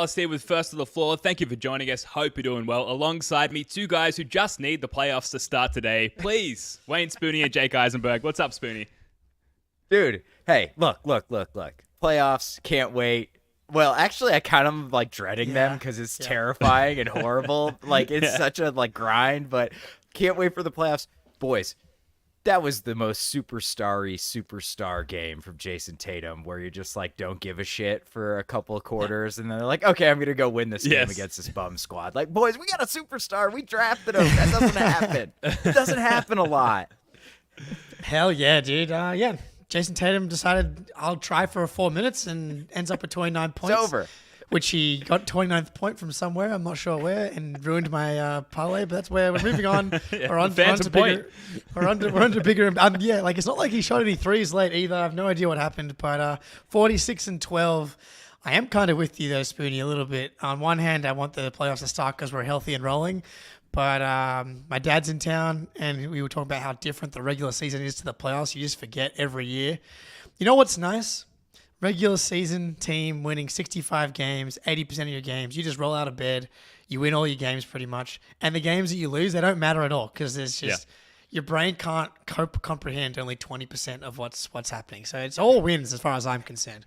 Dallas here with First of the Floor. Thank you for joining us. Hope you're doing well. Alongside me, two guys who just need the playoffs to start today. Please, Wayne Spoonie and Jake Eisenberg. What's up, Spoonie? Dude, hey, look. Playoffs, can't wait. Well, actually, I kind of like dreading them because it's terrifying and horrible. Like, it's such a grind, but can't wait for the playoffs. Boys, that was the most superstar game from Jason Tatum, where you just don't give a shit for a couple of quarters, and then they're like, okay, I'm gonna go win this game against this bum squad. Like, boys, we got a superstar. We drafted him. That doesn't happen. It doesn't happen a lot. Hell yeah, dude. Jason Tatum decided I'll try for 4 minutes and ends up with 29 points. It's over. Which he got 29th point from somewhere, I'm not sure where, and ruined my parlay, but that's where we're moving on. We're on to bigger. We're on to bigger. It's not like he shot any threes late either. I have no idea what happened, but 46-12. I am kind of with you though, Spoonie, a little bit. On one hand, I want the playoffs to start because we're healthy and rolling, but my dad's in town, and we were talking about how different the regular season is to the playoffs. You just forget every year. You know what's nice? Regular season team winning 65 games, 80% of your games. You just roll out of bed. You win all your games pretty much. And the games that you lose, they don't matter at all because there's just your brain can't comprehend only 20% of what's happening. So it's all wins as far as I'm concerned.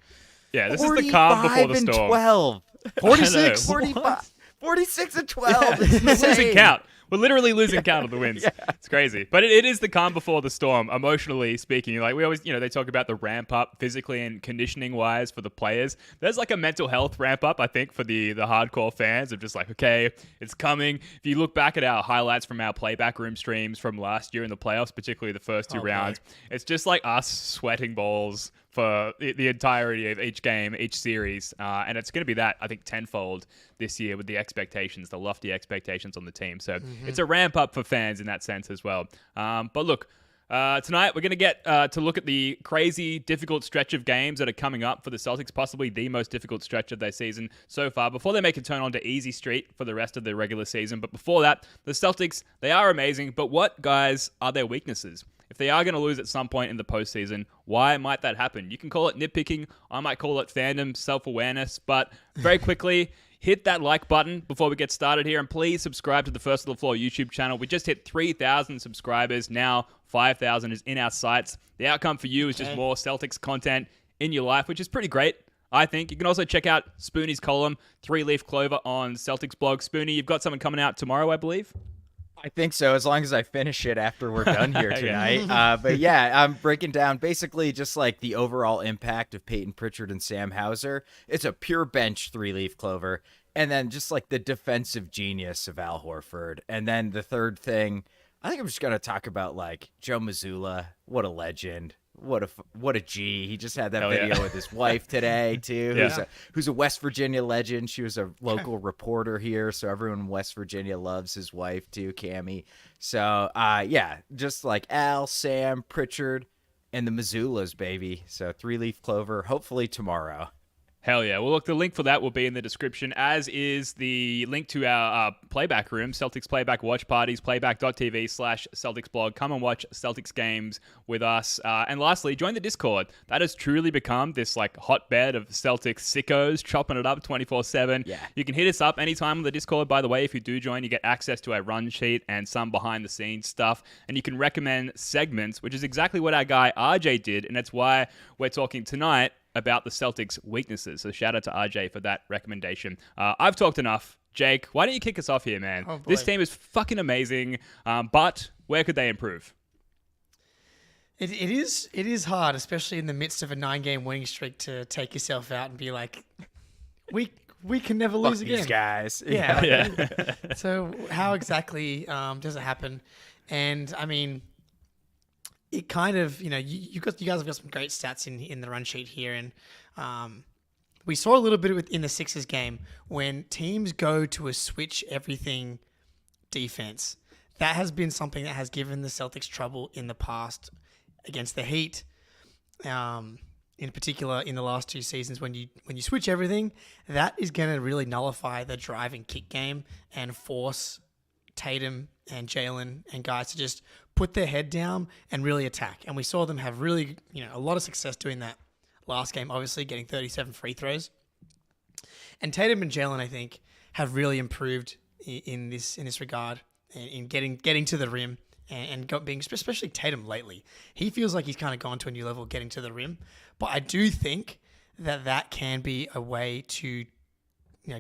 Yeah, this is the calm before the storm. 12. 46. 45. 46 and 12. Yeah, it's losing count. We're literally losing count of the wins. It's crazy. But it is the calm before the storm, emotionally speaking. Like we always, they talk about the ramp up physically and conditioning wise for the players. There's like a mental health ramp up, I think, for the hardcore fans of just like, okay, it's coming. If you look back at our highlights from our playback room streams from last year in the playoffs, particularly the first two rounds, it's just like us sweating balls for the entirety of each game, each series. And it's going to be that, I think, tenfold this year with the expectations, the lofty expectations on the team. So it's a ramp up for fans in that sense as well. But look, tonight we're going to get to look at the crazy, difficult stretch of games that are coming up for the Celtics, possibly the most difficult stretch of their season so far, before they make a turn onto easy street for the rest of the regular season. But before that, the Celtics, they are amazing. But what, guys, are their weaknesses? If they are going to lose at some point in the postseason, why might that happen? You can call it nitpicking. I might call it fandom, self-awareness. But very quickly, hit that like button before we get started here. And please subscribe to the First of the Floor YouTube channel. We just hit 3,000 subscribers. Now 5,000 is in our sights. The outcome for you is just more Celtics content in your life, which is pretty great, I think. You can also check out Spoonie's column, 3-Leaf Clover, on Celtics blog. Spoonie, you've got something coming out tomorrow, I believe. I think so, as long as I finish it after we're done here tonight. But yeah, I'm breaking down basically just like the overall impact of Peyton Pritchard and Sam Hauser. It's a pure bench 3-Leaf Clover. And then just like the defensive genius of Al Horford. And then the third thing, I think I'm just going to talk about like Joe Mazzulla. What a legend. What a G. He just had that video with his wife today, too, who's a West Virginia legend. She was a local reporter here, so everyone in West Virginia loves his wife, too, Cammie. So, just like Al, Sam, Pritchard, and the Mazzullas, baby. So 3-Leaf Clover, hopefully tomorrow. Hell yeah. Well, look, the link for that will be in the description, as is the link to our playback room, Celtics Playback Watch Parties, playback.tv/Celtics blog. Come and watch Celtics games with us. And lastly, join the Discord. That has truly become this like hotbed of Celtics sickos, chopping it up 24/7. Yeah. You can hit us up anytime on the Discord, by the way. If you do join, you get access to our run sheet and some behind-the-scenes stuff. And you can recommend segments, which is exactly what our guy RJ did, and that's why we're talking tonight about the Celtics' weaknesses. So shout out to RJ for that recommendation. I've talked enough. Jake, why don't you kick us off here, man? Oh, boy. This team is fucking amazing, but where could they improve? It is hard, especially in the midst of a 9-game winning streak, to take yourself out and be like, we can never lose again. These guys. Yeah. So how exactly does it happen? And I mean, it kind of, you guys have got some great stats in the run sheet here, and we saw a little bit of it in the Sixers game when teams go to a switch everything defense. That has been something that has given the Celtics trouble in the past against the Heat, in particular in the last two seasons. When you switch everything, that is going to really nullify the drive and kick game and force Tatum and Jalen and guys to just put their head down and really attack. And we saw them have really, a lot of success doing that last game, obviously getting 37 free throws. And Tatum and Jalen, I think, have really improved in this regard, in getting to the rim and being, especially Tatum lately. He feels like he's kind of gone to a new level getting to the rim. But I do think that can be a way to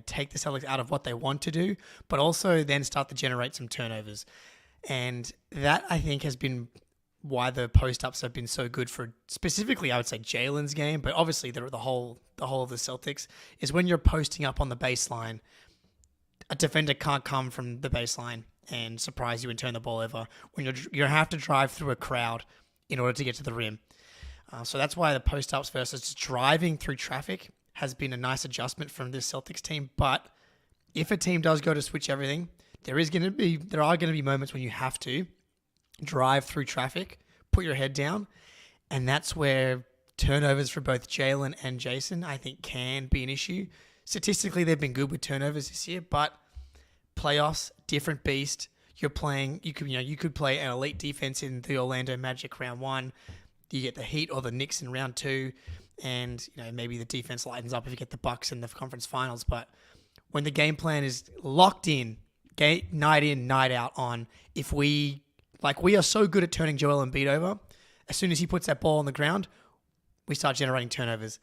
take the Celtics out of what they want to do, but also then start to generate some turnovers. And that, I think, has been why the post-ups have been so good for specifically, I would say, Jalen's game, but obviously the whole of the Celtics, is when you're posting up on the baseline, a defender can't come from the baseline and surprise you and turn the ball over when you have to drive through a crowd in order to get to the rim. So that's why the post-ups versus driving through traffic has been a nice adjustment from this Celtics team. But if a team does go to switch everything, there are going to be moments when you have to drive through traffic, put your head down, and that's where turnovers for both Jalen and Jason, I think, can be an issue. Statistically, they've been good with turnovers this year, but playoffs, different beast. You could play an elite defense in the Orlando Magic round 1. You get the Heat or the Knicks in round 2, and maybe the defense lightens up if you get the Bucks in the conference finals. But when the game plan is locked in, night in, night out on, if we are so good at turning Joel Embiid over, as soon as he puts that ball on the ground, we start generating turnovers.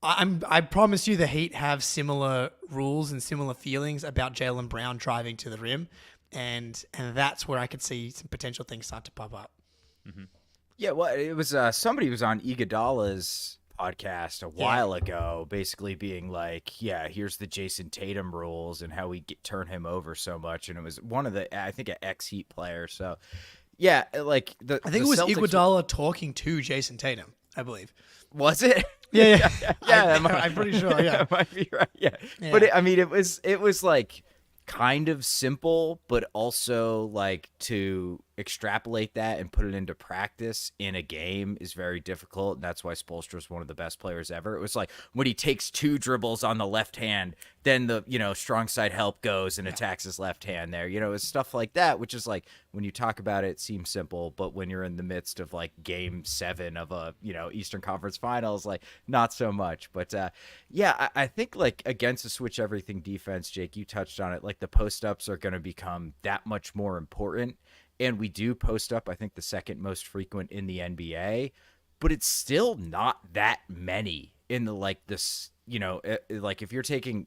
I promise you the Heat have similar rules and similar feelings about Jaylen Brown driving to the rim, and that's where I could see some potential things start to pop up. Mm-hmm. Yeah, well, it was somebody was on Iguodala's podcast a while ago, basically being like, yeah, here's the Jason Tatum rules and how we turn him over so much, and it was one of the, I think, an ex-Heat player. So, yeah, like I think it was Celtics... Iguodala talking to Jason Tatum, I believe. Was it? Yeah. I'm pretty sure. Yeah, it might be right. Yeah, but it was like kind of simple, but also like to extrapolate that and put it into practice in a game is very difficult. And that's why Spoelstra is one of the best players ever. It was like when he takes 2 dribbles on the left hand, then the, strong side help goes and attacks his left hand there. It's stuff like that, which is like when you talk about it, it seems simple, but when you're in the midst of like game 7 of a, Eastern Conference Finals, like not so much. But I think like against the switch everything defense, Jake, you touched on it, like the post ups are going to become that much more important. And we do post up, I think, the second most frequent in the NBA, but it's still not that many in the like this, like if you're taking,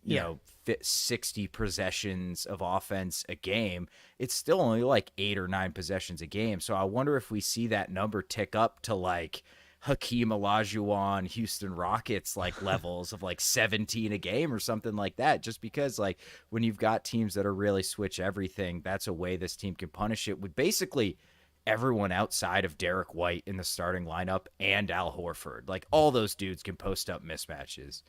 60 possessions of offense a game, it's still only like 8 or 9 possessions a game. So I wonder if we see that number tick up to like Hakeem Olajuwon, Houston Rockets like levels of like 17 a game or something like that, just because like when you've got teams that are really switch everything, that's a way this team can punish it with basically everyone outside of Derek White in the starting lineup and Al Horford. Like all those dudes can post up mismatches.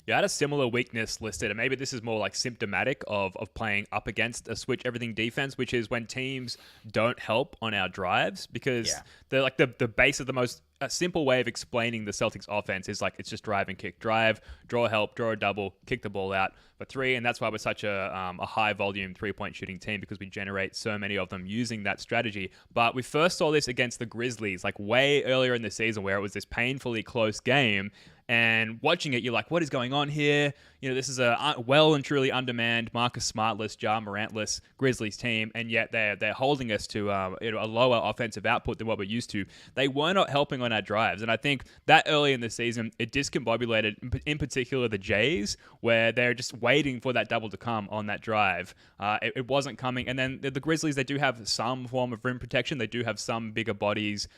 Yeah, I had a similar weakness listed, and maybe this is more like symptomatic of playing up against a switch everything defense, which is when teams don't help on our drives, because they're like the base of the most simple way of explaining the Celtics offense is like it's just drive and kick, drive, draw a help, draw a double, kick the ball out for 3, and that's why we're such a high volume 3-point shooting team, because we generate so many of them using that strategy. But we first saw this against the Grizzlies like way earlier in the season, where it was this painfully close game. And watching it, you're like, what is going on here? This is a well and truly undermanned, Marcus Smartless, Ja Morantless Grizzlies team, and yet they're holding us to a lower offensive output than what we're used to. They were not helping on our drives, and I think that early in the season, it discombobulated, in particular the Jays, where they're just waiting for that double to come on that drive. It wasn't coming, and then the Grizzlies, they do have some form of rim protection. They do have some bigger bodies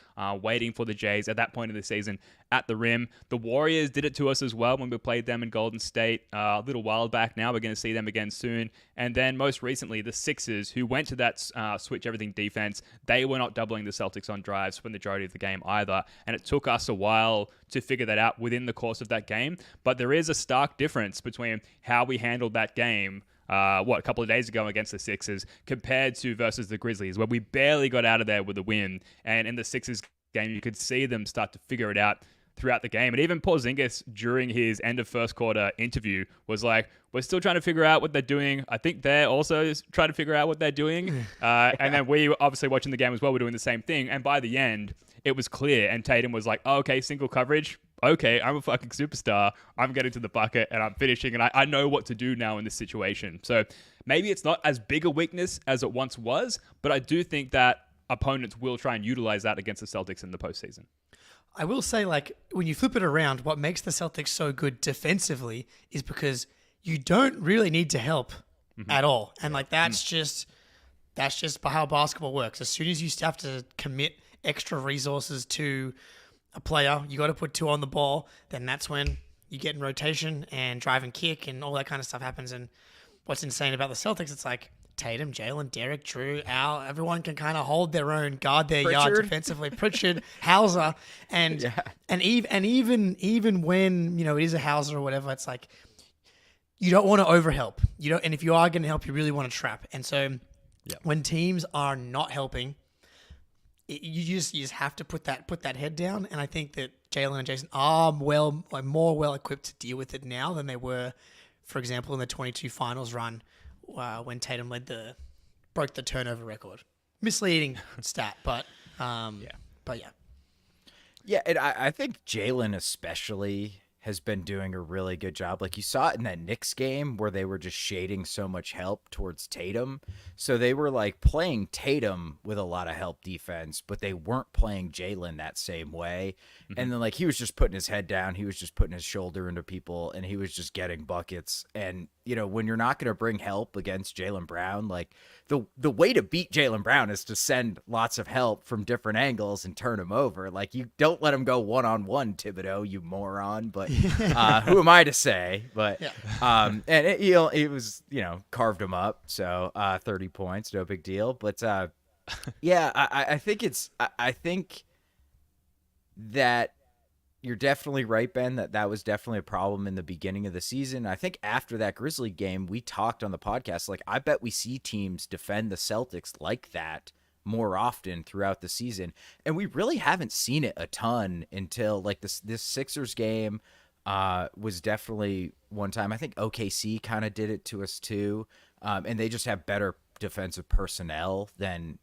waiting for the Jays at that point of the season at the rim. The Warriors did it to us as well when we played them in Golden State a little while back now. We're going to see them again soon. And then most recently, the Sixers, who went to that switch everything defense, they were not doubling the Celtics on drives for the majority of the game either. And it took us a while to figure that out within the course of that game. But there is a stark difference between how we handled that game a couple of days ago against the Sixers compared to versus the Grizzlies, where we barely got out of there with a win. And in the Sixers game, you could see them start to figure it out throughout the game. And even Porzingis, during his end of first quarter interview, was like, we're still trying to figure out what they're doing. I think they're also trying to figure out what they're doing. And then we, obviously watching the game as well, we're doing the same thing. And by the end, it was clear. And Tatum was like, oh, okay, single coverage. okay, I'm a fucking superstar. I'm getting to the bucket and I'm finishing, and I know what to do now in this situation. So maybe it's not as big a weakness as it once was, but I do think that opponents will try and utilize that against the Celtics in the postseason. I will say, like, when you flip it around, what makes the Celtics so good defensively is because you don't really need to help at all. And, like, that's just how basketball works. As soon as you have to commit extra resources to a player, you got to put two on the ball, then that's when you get in rotation and drive and kick and all that kind of stuff happens. And what's insane about the Celtics, it's like Tatum, Jalen, Derek, Jrue, Al, everyone can kind of hold their own, guard their yard defensively. Pritchard, Hauser, and even when, you know, it is a Hauser or whatever, it's like you don't want to overhelp. You don't, and if you are going to help, you really want to trap. And so when teams are not helping, you just have to put that head down. And I think that Jalen and Jason are more well equipped to deal with it now than they were, for example, in the 22 finals run when Tatum broke the turnover record. Misleading stat, but yeah. And I think Jalen especially has been doing a really good job. Like you saw it in that Knicks game where they were just shading so much help towards Tatum. So they were like playing Tatum with a lot of help defense, but they weren't playing Jalen that same way. And then like he was just putting his head down. He was just putting his shoulder into people and he was just getting buckets. And, you know, when you're not going to bring help against Jaylen Brown, like the way to beat Jaylen Brown is to send lots of help from different angles and turn him over. Like you don't let him go one-on-one, Thibodeau, you moron. But who am I to say? But and it was, you know, carved him up. So 30 points, no big deal. But I think that you're definitely right, Ben, that was definitely a problem in the beginning of the season. I think after that Grizzly game, we talked on the podcast, like, I bet we see teams defend the Celtics like that more often throughout the season. And we really haven't seen it a ton until, like, this Sixers game was definitely one time. I think OKC kind of did it to us too. And they just have better defensive personnel than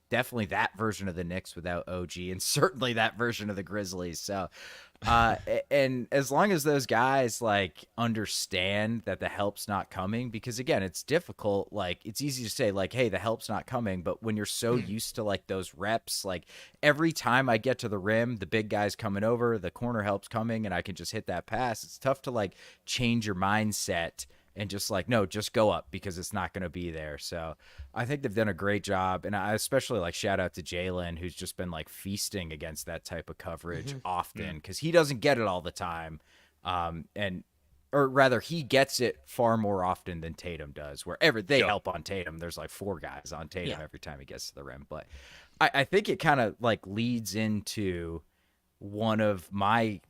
definitely that version of the Knicks without OG, and certainly that version of the Grizzlies. So, and as long as those guys like understand that the help's not coming, because again, it's difficult. Like it's easy to say like, hey, the help's not coming. But when you're so used to like those reps, like every time I get to the rim, the big guy's coming over, the corner help's coming, and I can just hit that pass. It's tough to like change your mindset and just like, no, just go up because it's not going to be there. So I think they've done a great job. And I especially like shout out to Jalen, who's just been like feasting against that type of coverage often because he doesn't get it all the time. Or rather he gets it far more often than Tatum does. Wherever they help on Tatum, there's like 4 guys on Tatum every time he gets to the rim. But I think it kind of like leads into one of my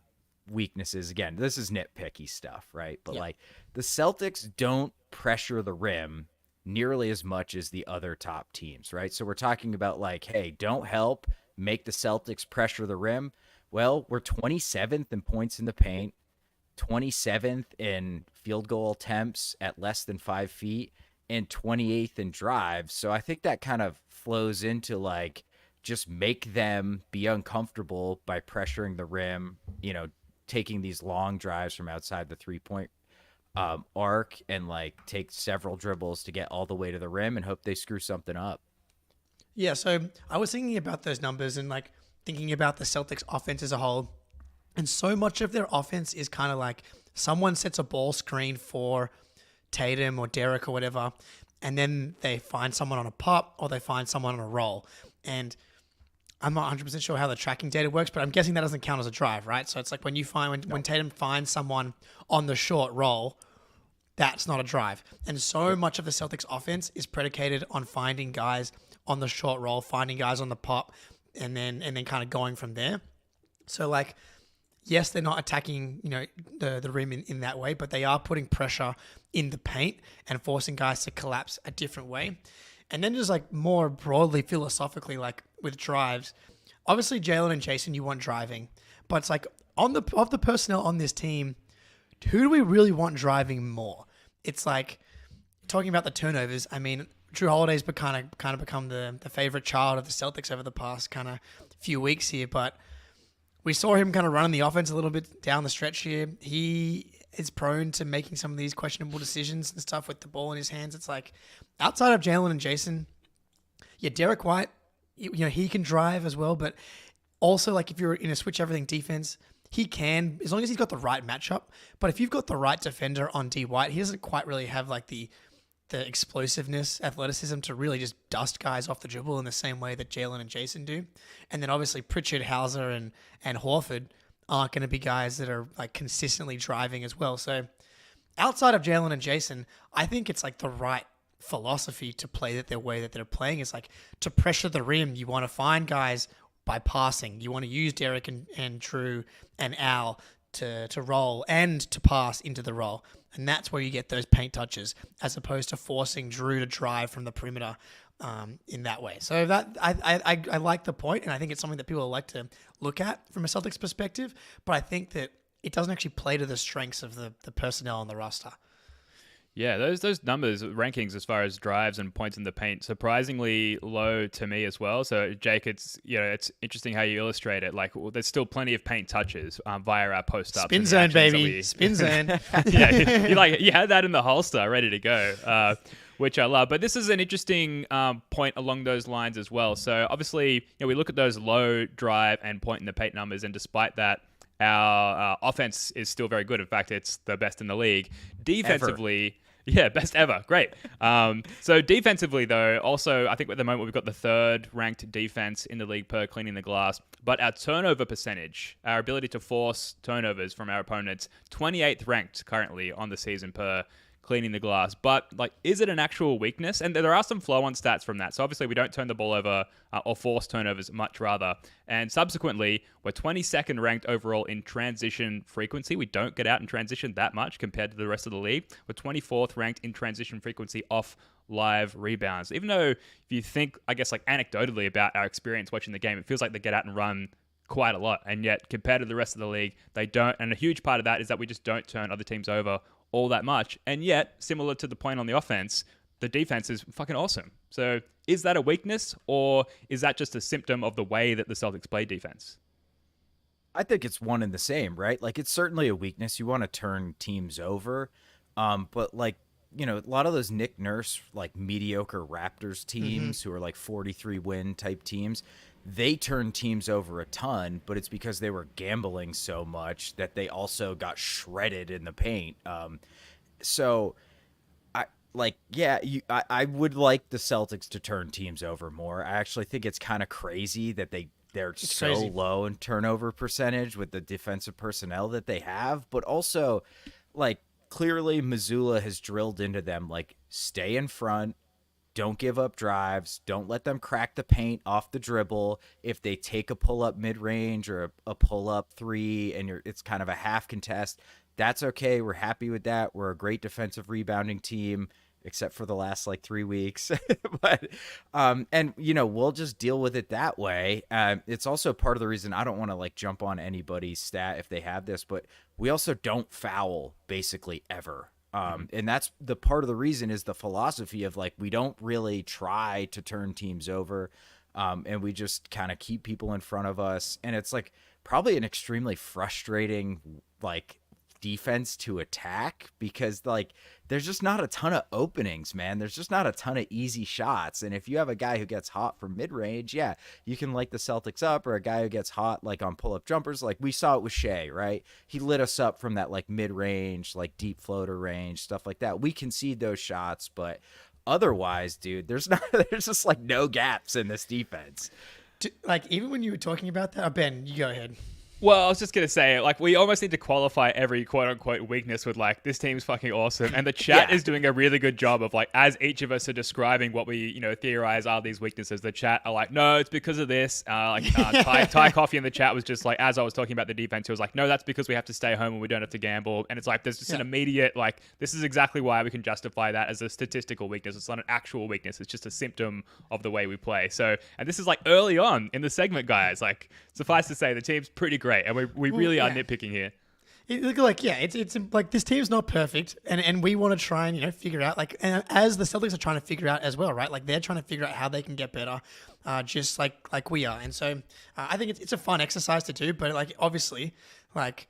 weaknesses. Again, this is nitpicky stuff, right? But like the Celtics don't pressure the rim nearly as much as the other top teams, right? So we're talking about like, hey, don't help make the Celtics pressure the rim. Well, we're 27th in points in the paint, 27th in field goal attempts at less than 5 feet, and 28th in drives. So I think that kind of flows into like just make them be uncomfortable by pressuring the rim, you know, taking these long drives from outside the 3-point arc and like take several dribbles to get all the way to the rim and hope they screw something up. Yeah, so I was thinking about those numbers and like thinking about the Celtics offense as a whole. And so much of their offense is kind of like someone sets a ball screen for Tatum or Derek or whatever, and then they find someone on a pop or they find someone on a roll. And I'm not 100% sure how the tracking data works, but I'm guessing that doesn't count as a drive, right? So it's like when you find when Tatum finds someone on the short roll, that's not a drive. And so much of the Celtics offense is predicated on finding guys on the short roll, finding guys on the pop, and then kind of going from there. So like, yes, they're not attacking, you know, the rim in that way, but they are putting pressure in the paint and forcing guys to collapse a different way. And then just like more broadly, philosophically, like with drives, obviously Jalen and Jason, you want driving, but it's like of the personnel on this team, who do we really want driving more? It's like talking about the turnovers. I mean, Jrue Holiday's kind of become the favorite child of the Celtics over the past kind of few weeks here, but We saw him kind of running the offense a little bit down the stretch here. He is prone to making some of these questionable decisions and stuff with the ball in his hands. It's like outside of Jalen and Jason, yeah, Derek White, he can drive as well, but also like if you're in a switch everything defense, he can, as long as he's got the right matchup. But if you've got the right defender on D White, he doesn't quite really have like the explosiveness, athleticism to really just dust guys off the dribble in the same way that Jalen and Jason do. And then obviously Pritchard, Hauser, and Horford aren't going to be guys that are like consistently driving as well. So outside of Jalen and Jason, I think it's like the right philosophy to play that their way that they're playing is like to pressure the rim. You want to find guys by passing. You want to use Derek and Jrue and Al to roll and to pass into the roll. And that's where you get those paint touches as opposed to forcing Jrue to drive from the perimeter in that way. So that I like the point, and I think it's something that people like to look at from a Celtics perspective, but I think that it doesn't actually play to the strengths of the personnel on the roster. Yeah, those numbers, rankings as far as drives and points in the paint, surprisingly low to me as well. So, Jake, it's interesting how you illustrate it. Like, there's still plenty of paint touches via our post-ups. Spin zone, baby. Spin zone. Yeah, you had that in the holster, ready to go, which I love. But this is an interesting point along those lines as well. So, obviously, we look at those low drive and point in the paint numbers, and despite that, our offense is still very good. In fact, it's the best in the league. Defensively... Yeah, best ever. Great. So defensively, though, also, I think at the moment we've got the third ranked defense in the league per cleaning the glass. But our turnover percentage, our ability to force turnovers from our opponents, 28th ranked currently on the season per cleaning the glass. But, is it an actual weakness? And there are some flow-on stats from that. So obviously we don't turn the ball over or force turnovers, much rather. And subsequently, we're 22nd ranked overall in transition frequency. We don't get out in transition that much compared to the rest of the league. We're 24th ranked in transition frequency off live rebounds. Even though if you think, I guess, anecdotally about our experience watching the game, it feels like they get out and run quite a lot. And yet, compared to the rest of the league, they don't. And a huge part of that is that we just don't turn other teams over all that much. And yet, similar to the point on the offense, the defense is fucking awesome. So is that a weakness, or is that just a symptom of the way that the Celtics play defense? I think it's one and the same, right? It's certainly a weakness. You want to turn teams over. But a lot of those Nick Nurse, mediocre Raptors teams who are 43 win type teams, they turn teams over a ton, but it's because they were gambling so much that they also got shredded in the paint. So I would like the Celtics to turn teams over more. I actually think it's kind of crazy that they're so low in turnover percentage with the defensive personnel that they have, but also clearly Missoula has drilled into them, stay in front, don't give up drives, don't let them crack the paint off the dribble. If they take a pull-up mid-range or a pull-up three and it's kind of a half contest, that's okay. We're happy with that. We're a great defensive rebounding team, except for the last 3 weeks. But we'll just deal with it that way. It's also part of the reason I don't want to jump on anybody's stat if they have this, but we also don't foul basically ever. And that's the part of the reason is the philosophy of we don't really try to turn teams over. And we just kind of keep people in front of us. And it's probably an extremely frustrating, defense to attack because there's just not a ton of openings, man. There's just not a ton of easy shots. And if you have a guy who gets hot from mid-range, yeah, you can light the Celtics up, or a guy who gets hot on pull-up jumpers. We saw it with Shea, right? He lit us up from that mid-range, deep floater range, stuff like that. We concede those shots, but otherwise, dude, there's just no gaps in this defense. Even when you were talking about that, Ben, you go ahead. Well, I was just going to say, we almost need to qualify every quote-unquote weakness with, this team's fucking awesome. And the chat is doing a really good job of, as each of us are describing what we, theorize are these weaknesses, the chat are no, it's because of this. Ty Coffee in the chat was just as I was talking about the defense, he was no, that's because we have to stay home and we don't have to gamble. And it's there's just an immediate, this is exactly why we can justify that as a statistical weakness. It's not an actual weakness. It's just a symptom of the way we play. So, and this is, early on in the segment, guys. Suffice to say, the team's pretty great. And we really are nitpicking here. It's like this team's not perfect, and we want to try and figure out and as the Celtics are trying to figure out as well, right? Like they're trying to figure out how they can get better, just like we are. And so I think it's a fun exercise to do, but like obviously, like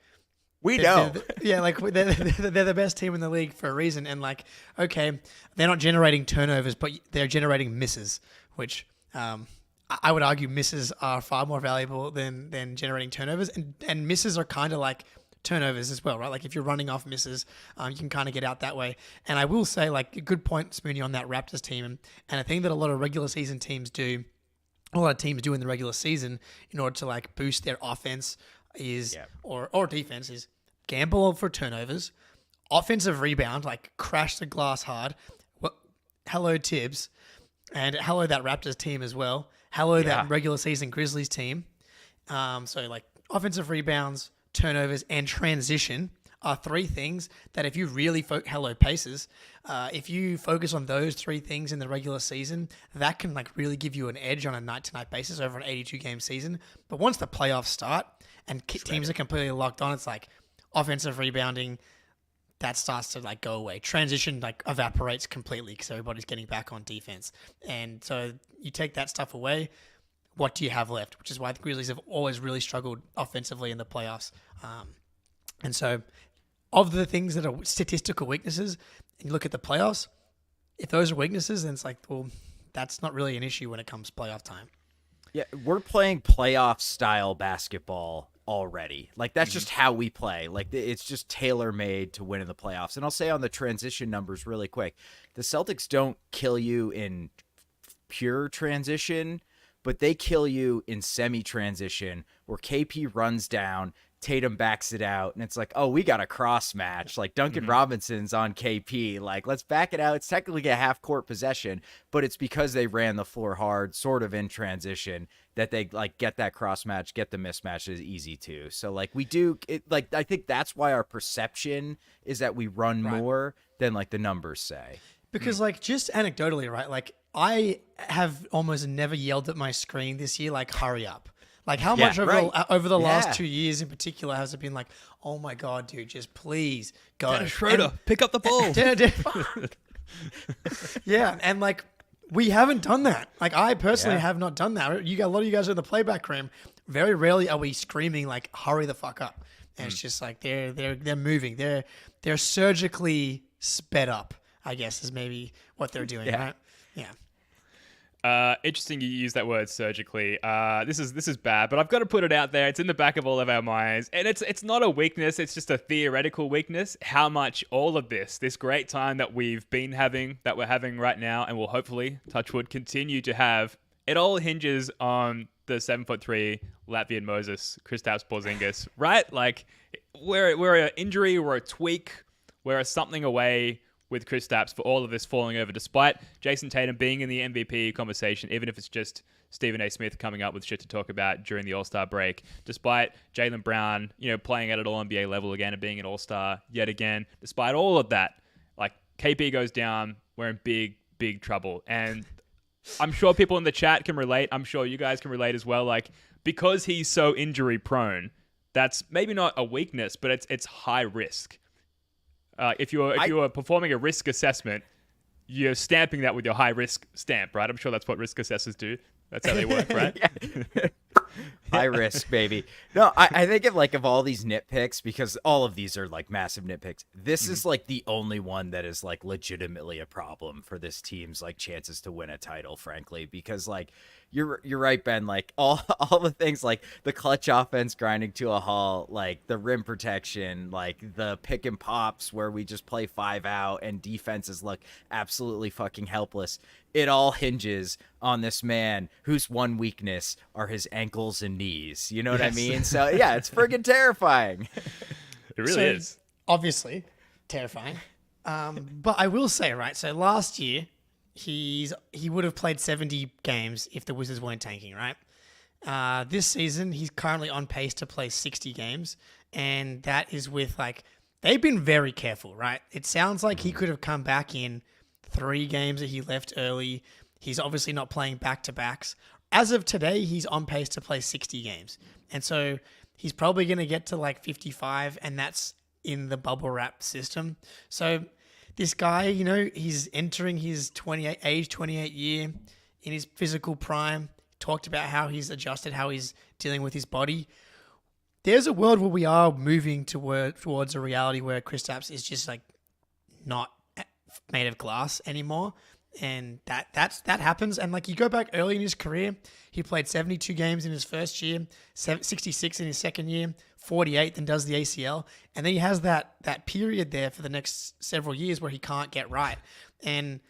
we know, they're the best team in the league for a reason. And like, okay, they're not generating turnovers, but they're generating misses, which I would argue misses are far more valuable than generating turnovers, and misses are kind of like turnovers as well, right? Like if you're running off misses, you can kind of get out that way. And I will say, like, a good point, Spoony, on that Raptors team, and a thing that a lot of regular season teams do, a lot of teams do in the regular season in order to like boost their offense or defense is gamble for turnovers, offensive rebound, like crash the glass hard. Hello Tibbs, and hello that Raptors team as well. Hello that regular season Grizzlies team. So like offensive rebounds, turnovers, and transition are three things that if you really hello Pacers, if you focus on those three things in the regular season, that can like really give you an edge on a night-to-night basis over an 82-game season. But once the playoffs start and teams are completely locked on, it's like offensive rebounding, that starts to like go away. Transition like evaporates completely because everybody's getting back on defense. And so you take that stuff away, what do you have left? Which is why the Grizzlies have always really struggled offensively in the playoffs. And so of the things that are statistical weaknesses, and you look at the playoffs, if those are weaknesses, then it's like, well, that's not really an issue when it comes playoff time. Yeah, we're playing playoff style basketball already. Like that's just how we play. Like it's just tailor-made to win in the playoffs. And I'll say on the transition numbers really quick, the Celtics don't kill you in pure transition, but they kill you in semi-transition where KP runs down, Tatum backs it out, and it's like, oh, we got a cross match. Like Duncan Robinson's on KP. Like, let's back it out. It's technically a half-court possession, but it's because they ran the floor hard, sort of in transition, that they like get that cross match, get the mismatch is easy too. So like we do it. Like I think that's why our perception is that we run more than like the numbers say. Because like just anecdotally, right? Like I have almost never yelled at my screen this year, like hurry up. Like how much over the last 2 years in particular has it been like, oh my God, dude, just please go. Dennis Schroeder, pick up the ball. Yeah, and like we haven't done that. Like I personally have not done that. A lot of you guys are in the playback room. Very rarely are we screaming like, hurry the fuck up. And it's just like they're moving. They're surgically sped up, I guess, is maybe what they're doing, right? Yeah. Interesting you use that word surgically. This is bad, but I've got to put it out there. It's in the back of all of our minds. And it's not a weakness, it's just a theoretical weakness. How much all of this great time that we've been having, that we're having right now, and will hopefully, touch wood, continue to have, it all hinges on the 7'3" Latvian Moses, Kristaps Porzingis, right? Like, we're an injury, we're a tweak, we're something away with Kristaps for all of this falling over, despite Jason Tatum being in the MVP conversation, even if it's just Stephen A. Smith coming up with shit to talk about during the All-Star break, despite Jaylen Brown, playing at an All-NBA level again and being an All-Star yet again, despite all of that, like KP goes down, we're in big, big trouble. And I'm sure people in the chat can relate. I'm sure you guys can relate as well. Like, because he's so injury prone, that's maybe not a weakness, but it's high risk. If you're performing a risk assessment, you're stamping that with your high risk stamp, right? I'm sure that's what risk assessors do. That's how they work, right? High risk, baby. No, I think of all these nitpicks, because all of these are like massive nitpicks. This is like the only one that is like legitimately a problem for this team's like chances to win a title, frankly, because like you're right, Ben. Like all the things, like the clutch offense grinding to a halt, like the rim protection, like the pick and pops where we just play 5 out and defenses look absolutely fucking helpless. It all hinges on this man whose one weakness are his ankles and knees. You know what I mean? So yeah, it's friggin' terrifying. It really is. Obviously terrifying. But I will say, right, so last year he would have played 70 games if the Wizards weren't tanking, right? This season he's currently on pace to play 60 games, and that is with like, they've been very careful, right? It sounds like he could have come back in 3 games that he left early. He's obviously not playing back-to-backs. As of today, he's on pace to play 60 games. And so he's probably going to get to like 55, and that's in the bubble wrap system. So this guy, he's entering his 28 year in his physical prime. Talked about how he's adjusted, how he's dealing with his body. There's a world where we are moving towards a reality where Kristaps is just like not made of glass anymore. And that happens. And like you go back early in his career, he played 72 games in his first year, 66 in his second year, 48, then does the ACL. And then he has that period there for the next several years where he can't get right. And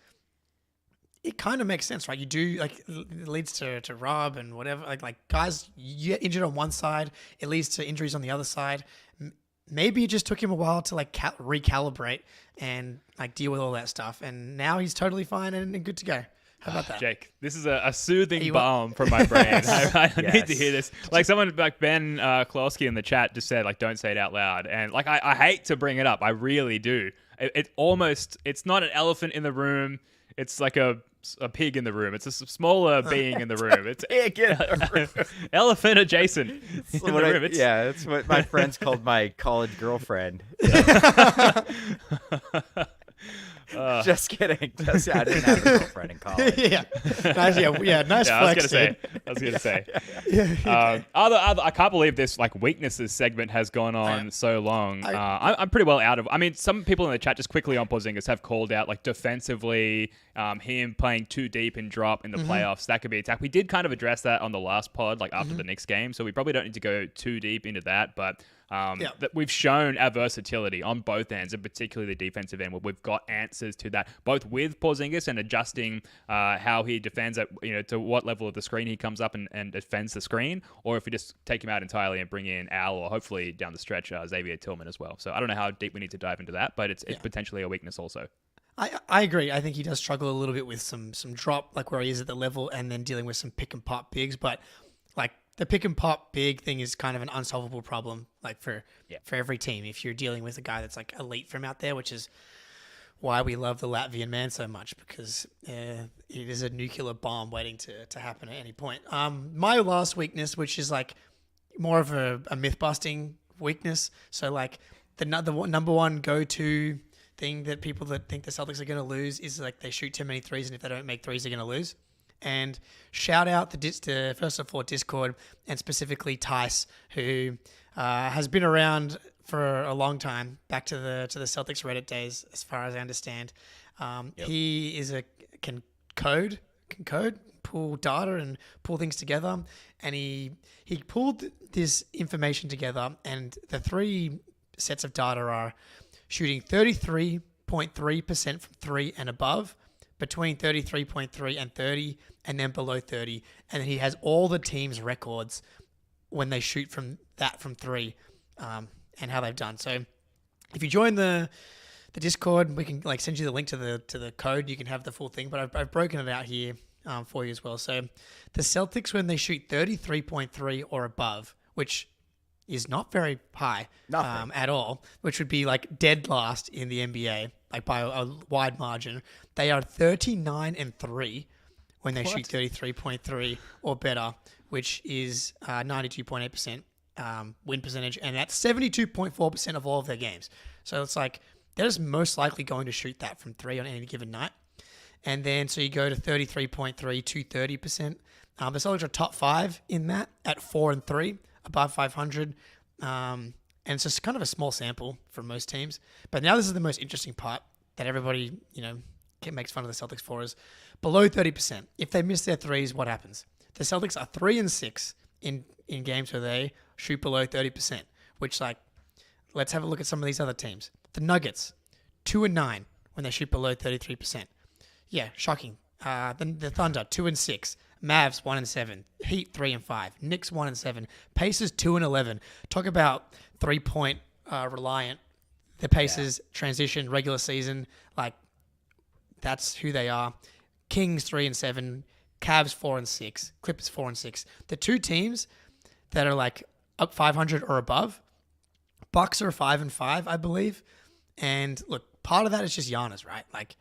it kind of makes sense, right? You do, like, it leads to rub and whatever. Like guys, you get injured on one side, it leads to injuries on the other side. Maybe it just took him a while to like recalibrate and like deal with all that stuff. And now he's totally fine and good to go. How about that? Jake, this is a soothing balm for my brain. I need to hear this. Like someone like Ben Klosky in the chat just said, like, don't say it out loud. And like, I hate to bring it up. I really do. It's not an elephant in the room. It's like a pig in the room. It's a smaller being in the room. It's pig in the room. Elephant adjacent in the room. That's what my friends called my college girlfriend. Just kidding. I didn't have a girlfriend in college. Nice flex. I was gonna say. I can't believe this like weaknesses segment has gone on so long. I'm pretty well out of. I mean, some people in the chat just quickly on Porzingis have called out like defensively, him playing too deep in drop in the playoffs. That could be attack. We did kind of address that on the last pod, like after the Knicks game. So we probably don't need to go too deep into that, but. That we've shown our versatility on both ends, and particularly the defensive end, where we've got answers to that, both with Porzingis and adjusting how he defends at, to what level of the screen he comes up and defends the screen, or if we just take him out entirely and bring in Al, or hopefully down the stretch Xavier Tillman as well. So I don't know how deep we need to dive into that, but it's potentially a weakness also. I agree. I think he does struggle a little bit with some drop, like where he is at the level, and then dealing with some pick and pop bigs, but like the pick and pop big thing is kind of an unsolvable problem, like for every team. If you're dealing with a guy that's like elite from out there, which is why we love the Latvian man so much, because it is a nuclear bomb waiting to happen at any point. My last weakness, which is like more of a myth busting weakness. So like the number one go-to thing that people that think the Celtics are going to lose is like they shoot too many threes, and if they don't make threes, they're going to lose. And shout out the First of Four Discord, and specifically Tice, who has been around for a long time, back to the Celtics Reddit days, as far as I understand. He can code, pull data and pull things together, and he pulled this information together, and the three sets of data are shooting 33.3% from three and above, between 33.3 and 30, and then below 30. And then he has all the team's records when they shoot from three, and how they've done. So if you join the Discord, we can like send you the link to the code. You can have the full thing, but I've broken it out here for you as well. So the Celtics, when they shoot 33.3 or above, which is not very high at all, which would be like dead last in the NBA, like by a wide margin. They are 39-3 when they shoot 33.3 or better, which is 92.8% win percentage, and that's 72.4% of all of their games. So it's like they're just most likely going to shoot that from three on any given night. And then so you go to 33.3 to 30%. The Celtics are top 5 in that at 4-3, above 500. And it's just kind of a small sample for most teams. But now this is the most interesting part that everybody, makes fun of the Celtics for, is below 30%. If they miss their threes, what happens? The Celtics are 3-6 in games where they shoot below 30%, which, like, let's have a look at some of these other teams. The Nuggets, 2-9 when they shoot below 33%. Yeah, shocking. The Thunder, 2-6. Mavs, 1-7. Heat, 3-5. Knicks, 1-7. Pacers, 2-11. Talk about 3-point reliant. The Pacers transition regular season, like, that's who they are. Kings, 3-7. Cavs, 4-6. Clippers, 4-6. The two teams that are like up 500 or above, Bucks are 5-5, I believe. And look, part of that is just Giannis, right? Like,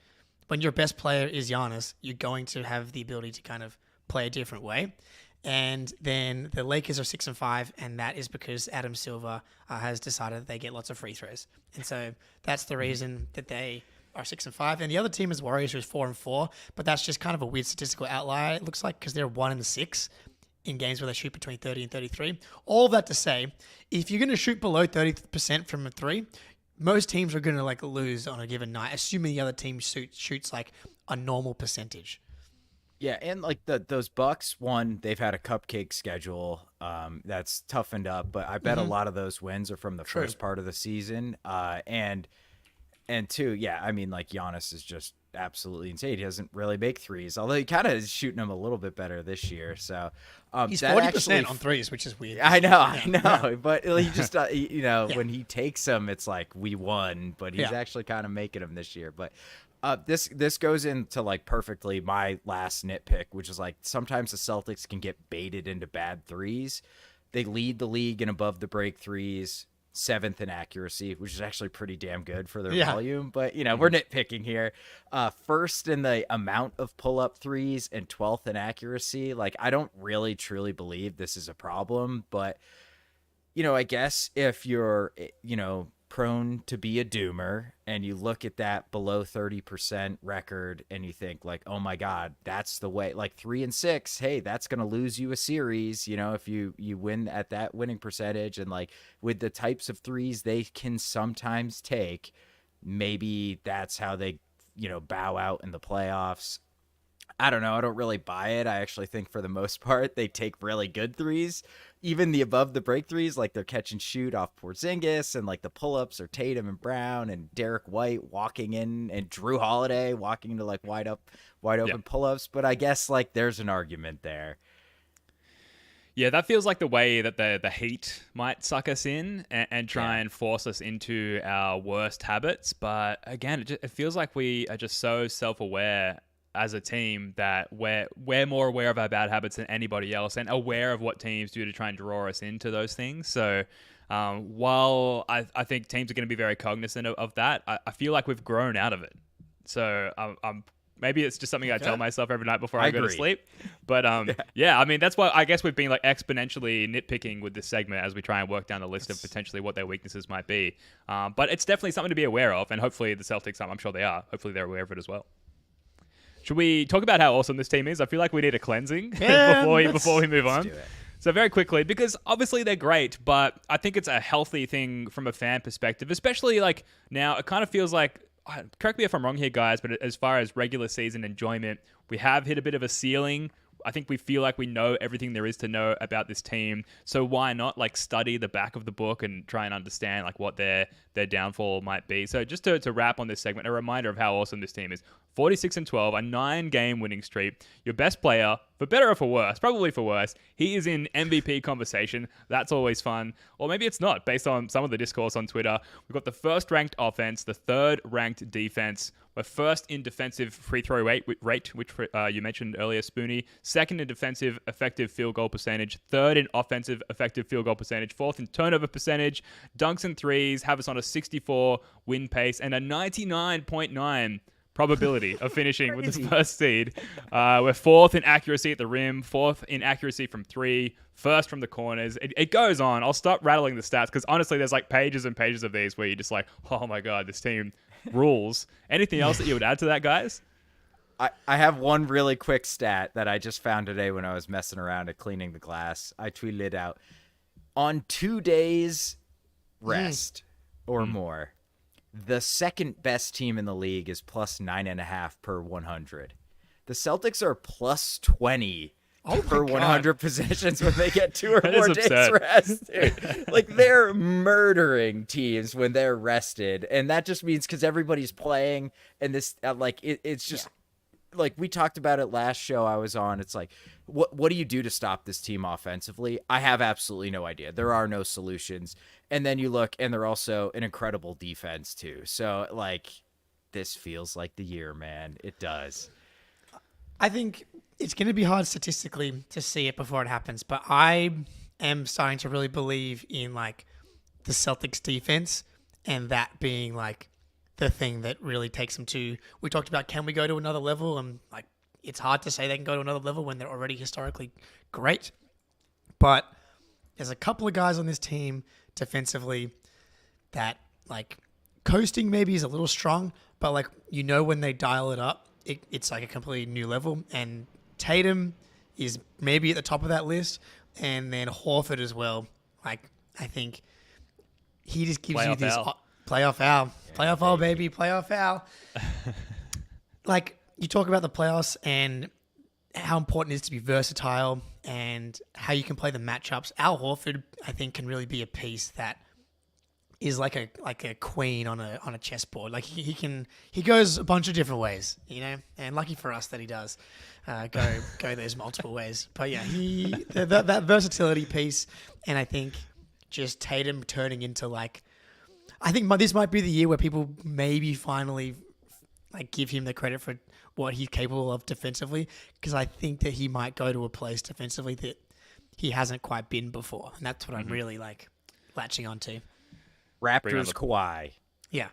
when your best player is Giannis, you're going to have the ability to kind of play a different way. And then the Lakers are 6-5, and that is because Adam Silver has decided that they get lots of free throws, and so that's the reason that they are 6-5. And the other team is Warriors, who's 4-4, but that's just kind of a weird statistical outlier. It looks like because they're 1-6 in games where they shoot between 30 and 33. All of that to say, if you're going to shoot below 30% from a three, most teams are going to like lose on a given night, assuming the other team shoots like a normal percentage. Yeah, and like those Bucks, one, they've had a cupcake schedule that's toughened up, but I bet a lot of those wins are from the first part of the season. And two, yeah, I mean, like Giannis is just absolutely insane. He doesn't really make threes, although he kind of is shooting them a little bit better this year. So he's 40% on threes, which is weird. I know, but he just when he takes them, it's like we won, but he's actually kind of making them this year. But this goes into like perfectly my last nitpick, which is like sometimes the Celtics can get baited into bad threes. They lead the league in above the break threes, 7th in accuracy, which is actually pretty damn good for their volume. But, we're nitpicking here. First in the amount of pull-up threes and 12th in accuracy. Like, I don't really truly believe this is a problem. But, I guess if you're, prone to be a doomer and you look at that below 30% record and you think like, oh my God, that's the way, like 3 and 6. Hey, that's going to lose you a series. If you win at that winning percentage, and like with the types of threes they can sometimes take, maybe that's how they, bow out in the playoffs. I don't know. I don't really buy it. I actually think for the most part, they take really good threes. Even the above the break threes, like they're catch and shoot off Porzingis, and like the pull-ups are Tatum and Brown and Derek White walking in, and Jrue Holiday walking into like wide open pull-ups. But I guess like there's an argument there. Yeah, that feels like the way that the Heat might suck us in and try and force us into our worst habits. But again, it feels like we are just so self-aware as a team that we're more aware of our bad habits than anybody else, and aware of what teams do to try and draw us into those things. So while I think teams are going to be very cognizant of that, I feel like we've grown out of it. So maybe it's just something I tell myself every night before I go to sleep. But I mean, that's why I guess we've been like exponentially nitpicking with this segment as we try and work down the list of potentially what their weaknesses might be. But it's definitely something to be aware of, and hopefully the Celtics, I'm sure they are. Hopefully they're aware of it as well. Should we talk about how awesome this team is? I feel like we need a cleansing before we move on. So very quickly, because obviously they're great, but I think it's a healthy thing from a fan perspective, especially like now it kind of feels like, correct me if I'm wrong here, guys, but as far as regular season enjoyment, we have hit a bit of a ceiling. I think we feel like we know everything there is to know about this team. So why not like study the back of the book and try and understand like what their downfall might be. So just to wrap on this segment, a reminder of how awesome this team is. 46-12, a 9-game winning streak. Your best player, for better or for worse, probably for worse, he is in MVP conversation. That's always fun. Or maybe it's not, based on some of the discourse on Twitter. We've got the first-ranked offense, the third-ranked defense. We're first in defensive free throw rate, which you mentioned earlier, Spoonie. Second in defensive effective field goal percentage. Third in offensive effective field goal percentage. Fourth in turnover percentage. Dunks and threes have us on a 64 win pace and a 99.9 probability of finishing with the first seed. We're fourth in accuracy at the rim, fourth in accuracy from three, first from the corners. It goes on. I'll stop rattling the stats because honestly, there's like pages and pages of these where you're just like, oh my God, this team rules. Anything else that you would add to that, guys? I have one really quick stat that I just found today when I was messing around at cleaning the glass. I tweeted it out. On 2 days rest or more, the second best team in the league is plus 9.5 per 100. The Celtics are plus 20 per 100 possessions when they get 2 or more days rest. Dude. Like they're murdering teams when they're rested, and that just means because everybody's playing, and this it's just like we talked about it last show I was on. It's like, what do you do to stop this team offensively? I have absolutely no idea. There are no solutions. And then you look, and they're also an incredible defense too. So like, this feels like the year, man. It does. I think it's going to be hard statistically to see it before it happens, but I am starting to really believe in like the Celtics defense, and that being like the thing that really takes them to. We talked about, can we go to another level? And like, it's hard to say they can go to another level when they're already historically great. But there's a couple of guys on this team defensively that, like, coasting maybe is a little strong, but, like, when they dial it up, it's like a completely new level. And Tatum is maybe at the top of that list, and then Horford as well. Like, I think he just gives you this playoff owl, baby, playoff owl. Like, you talk about the playoffs and how important it is to be versatile and how you can play the matchups. Al Horford, I think, can really be a piece that is like a queen on a chessboard. Like, he goes a bunch of different ways, and lucky for us that he does go those multiple ways. But yeah, that versatility piece, and I think just Tatum turning into, like, I think this might be the year where people maybe finally, like, give him the credit for what he's capable of defensively, because I think that he might go to a place defensively that he hasn't quite been before, and that's what I'm really, like, latching onto. Raptors Kawhi. Yeah.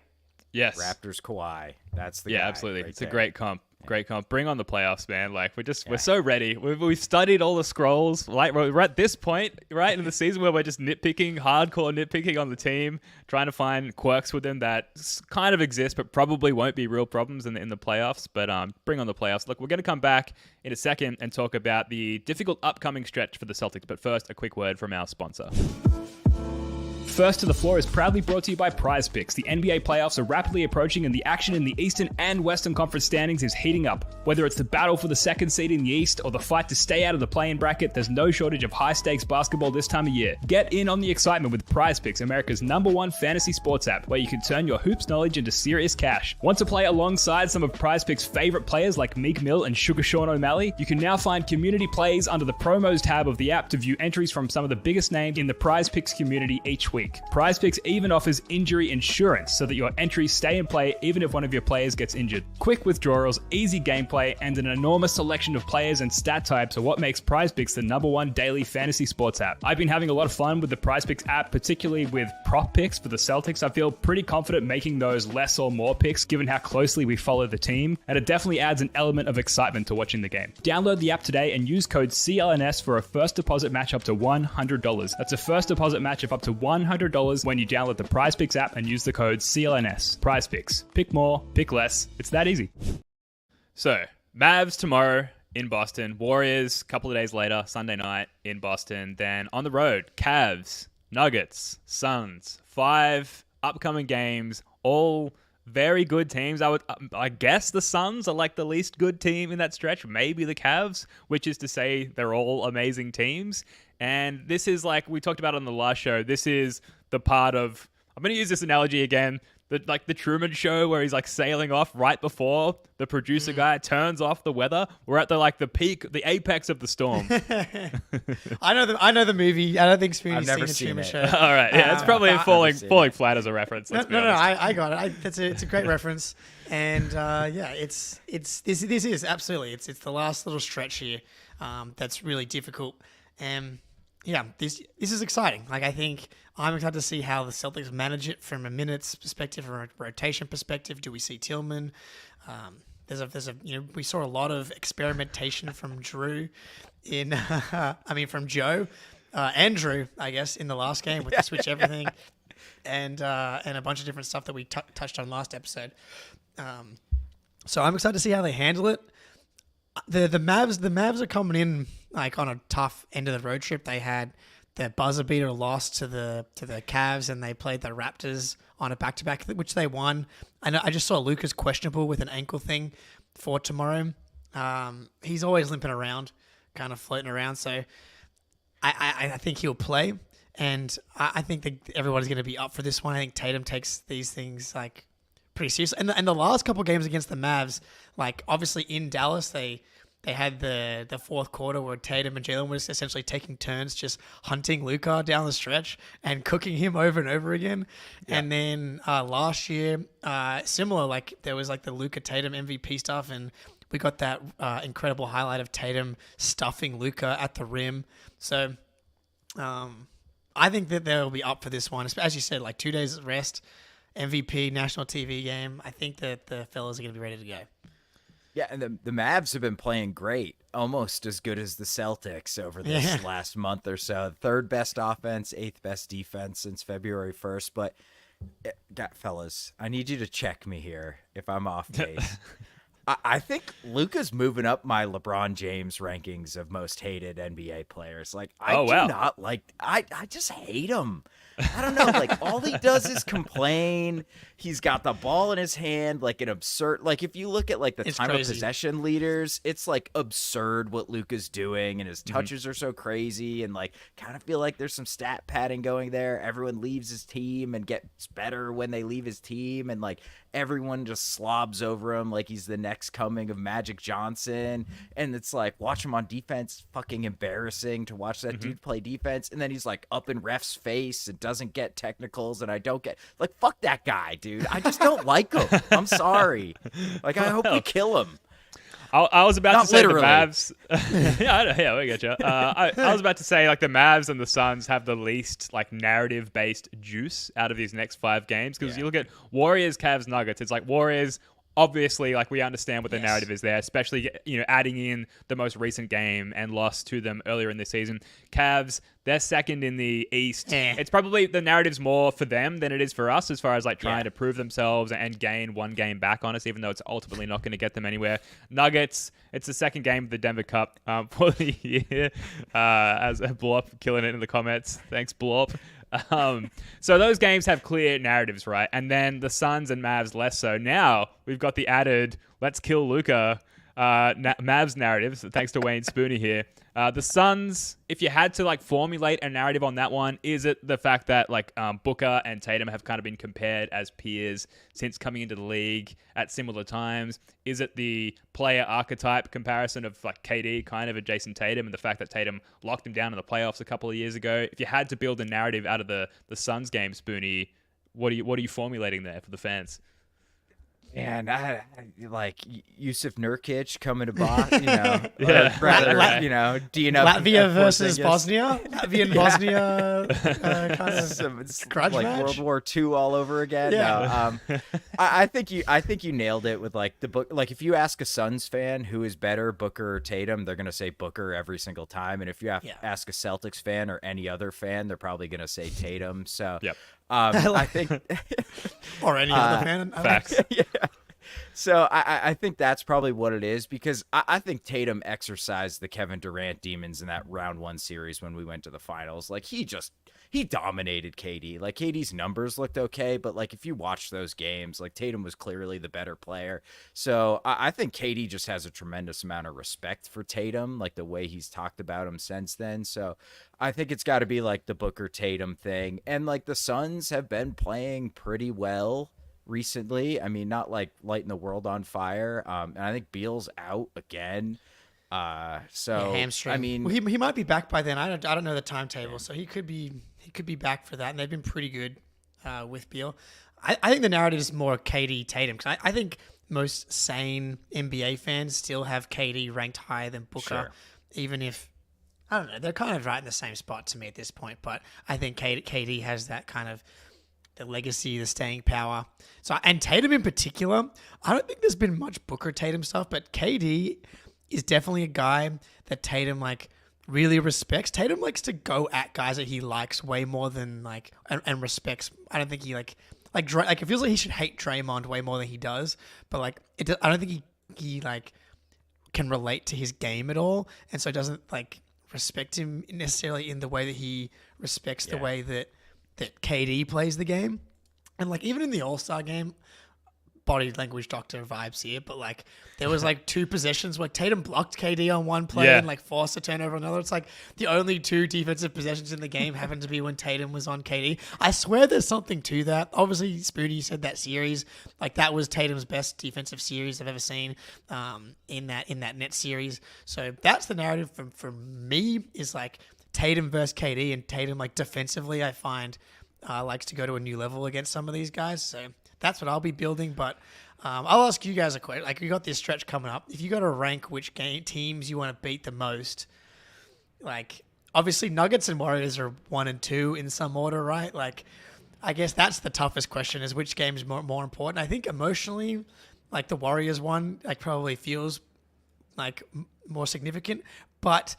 Yes. Raptors Kawhi. That's the guy. Yeah, absolutely. Right It's there. a great comp. Great comp. Bring on the playoffs, man. Like, we're so ready. We've studied all the scrolls. Like, we're at this point, right, in the season where we're just hardcore nitpicking on the team, trying to find quirks with them that kind of exist, but probably won't be real problems in the playoffs. But bring on the playoffs. Look, we're going to come back in a second and talk about the difficult upcoming stretch for the Celtics. But first, a quick word from our sponsor. First to the Floor is proudly brought to you by Prize Picks. The NBA playoffs are rapidly approaching and the action in the Eastern and Western Conference standings is heating up. Whether it's the battle for the second seed in the East or the fight to stay out of the play-in bracket, there's no shortage of high-stakes basketball this time of year. Get in on the excitement with Prize Picks, America's #1 fantasy sports app, where you can turn your hoops knowledge into serious cash. Want to play alongside some of Prize Picks' favorite players like Meek Mill and Sugar Sean O'Malley? You can now find community plays under the promos tab of the app to view entries from some of the biggest names in the Prize Picks community each week. Prize Picks even offers injury insurance so that your entries stay in play even if one of your players gets injured. Quick withdrawals, easy gameplay, and an enormous selection of players and stat types are what makes Prize Picks the #1 daily fantasy sports app. I've been having a lot of fun with the Prize Picks app, particularly with prop picks for the Celtics. I feel pretty confident making those less or more picks given how closely we follow the team, and it definitely adds an element of excitement to watching the game. Download the app today and use code CLNS for a first deposit match up to $100. That's a first deposit match of up to $100 when you download the Prize Picks app and use the code CLNS. Prize Picks. Pick more, pick less. It's that easy. So, Mavs tomorrow in Boston. Warriors a couple of days later, Sunday night in Boston. Then on the road, Cavs, Nuggets, Suns. 5 upcoming games, all very good teams. I guess the Suns are like the least good team in that stretch. Maybe the Cavs, which is to say they're all amazing teams. And this is, like we talked about on the last show, this is the part of, I'm going to use this analogy again, the Truman Show where he's like sailing off right before the producer guy turns off the weather. We're at the peak, the apex of the storm. I know the movie. I don't think Spoony's I've never seen the seen Truman it. Show. All right, yeah, it's probably falling flat as a reference. No, I got it. It's a great reference, and this is absolutely it's the last little stretch here that's really difficult, and yeah, this is exciting. Like, I think I'm excited to see how the Celtics manage it from a minutes perspective, from a rotation perspective. Do we see Tillman? We saw a lot of experimentation from Jrue from Joe and Jrue, I guess, in the last game with the switch everything and a bunch of different stuff that we touched on last episode. So I'm excited to see how they handle it. The Mavs are coming in like on a tough end of the road trip. They had the buzzer beater loss to the Cavs, and they played the Raptors on a back-to-back, which they won. I just saw Luka's questionable with an ankle thing for tomorrow. He's always limping around, kind of floating around. So I think he'll play, and I think that everybody's going to be up for this one. I think Tatum takes these things like pretty serious. And the last couple games against the Mavs, like obviously in Dallas, they had the fourth quarter where Tatum and Jalen was essentially taking turns just hunting Luka down the stretch and cooking him over and over again. Yeah. And then last year, similar, like there was like the Luka Tatum MVP stuff, and we got that incredible highlight of Tatum stuffing Luka at the rim. So I think that they'll be up for this one. As you said, like 2 days rest, MVP, national TV game. I think that the fellas are going to be ready to go. Yeah, and the Mavs have been playing great, almost as good as the Celtics over this last month or so. Third best offense, eighth best defense since February 1st. But, fellas, I need you to check me here if I'm off base. I think Luka's moving up my LeBron James rankings of most hated NBA players. Like, I do not like. I just hate him. I don't know. Like, all he does is complain. He's got the ball in his hand, like an absurd. Like, if you look at like the time of possession leaders, it's like absurd what Luka's doing, and his touches are so crazy. And like, kind of feel like there's some stat padding going there. Everyone leaves his team and gets better when they leave his team, and like everyone just slobs over him like he's the next coming of Magic Johnson. And it's like, watch him on defense, fucking embarrassing to watch that dude play defense. And then he's like up in ref's face and doesn't get technicals, and I don't get like, fuck that guy, dude. I just don't like him. I'm sorry. Like, I hope we kill him. I was about Not to say literally. the Mavs. yeah, we get you. I was about to say like the Mavs and the Suns have the least like narrative-based juice out of these next 5 games, because you look at Warriors, Cavs, Nuggets. It's like Warriors. Obviously, like we understand what the narrative is there, especially adding in the most recent game and loss to them earlier in the season. Cavs, they're second in the East. It's probably the narrative's more for them than it is for us, as far as like trying to prove themselves and gain one game back on us, even though it's ultimately not going to get them anywhere. Nuggets, it's the second game of the Denver Cup for the year. As Blop killing it in the comments. Thanks, Blop. So those games have clear narratives, right? And then the Suns and Mavs less so. Now we've got the added "let's kill Luka" Mavs narratives. Thanks to Wayne Spoonie here. The Suns, if you had to like formulate a narrative on that one, is it the fact that like Booker and Tatum have kind of been compared as peers since coming into the league at similar times? Is it the player archetype comparison of like KD kind of adjacent Tatum, and the fact that Tatum locked him down in the playoffs a couple of years ago? If you had to build a narrative out of the Suns game, Spoonie, what are you formulating there for the fans? And I like Yusuf Nurkic coming to Boston, Latvia versus Bosnia, Latvia and Bosnia, kind of grudge like match? World War II all over again. Yeah. No, I think you nailed it with like the book. Like if you ask a Suns fan who is better, Booker or Tatum, they're gonna say Booker every single time. And if you ask a Celtics fan or any other fan, they're probably gonna say Tatum. So I think, or any other fan. Facts. Yeah. So I think that's probably what it is, because I think Tatum exercised the Kevin Durant demons in that round 1 series when we went to the finals. Like he dominated KD. Like KD's numbers looked okay, but like if you watch those games, like Tatum was clearly the better player. So I think KD just has a tremendous amount of respect for Tatum, like the way he's talked about him since then. So I think it's got to be like the Booker Tatum thing. And like the Suns have been playing pretty well recently. I mean, not like lighting the world on fire. And I think Beal's out again. Hamstring. I mean, well, he might be back by then. I don't know the timetable, so he could be back for that. And they've been pretty good with Beal. I think the narrative is more KD Tatum, because I think most sane NBA fans still have KD ranked higher than Booker, even if I don't know, they're kind of right in the same spot to me at this point. But I think KD has that kind of the legacy, the staying power. So, and Tatum in particular, I don't think there's been much Booker Tatum stuff, but KD is definitely a guy that Tatum like really respects. Tatum likes to go at guys that he likes way more than like and respects. I don't think he like it feels like he should hate Draymond way more than he does. But like I don't think he like can relate to his game at all, and so doesn't like respect him necessarily in the way that he respects the way that KD plays the game. And like even in the All-Star game, body language doctor vibes here, but like there was like 2 possessions where Tatum blocked KD on one play and like forced a turnover on another. It's like the only 2 defensive possessions in the game happened to be when Tatum was on KD. I swear there's something to that. Obviously, Spoonie said that series, like that was Tatum's best defensive series I've ever seen in that net series. So that's the narrative from me, is like Tatum versus KD, and Tatum like defensively I find likes to go to a new level against some of these guys. So that's what I'll be building. But I'll ask you guys a question. Like we got this stretch coming up. If you got to rank which teams you want to beat the most, like obviously Nuggets and Warriors are 1 and 2 in some order, right? Like I guess that's the toughest question, is which game is more important. I think emotionally like the Warriors one, like probably feels like more significant. But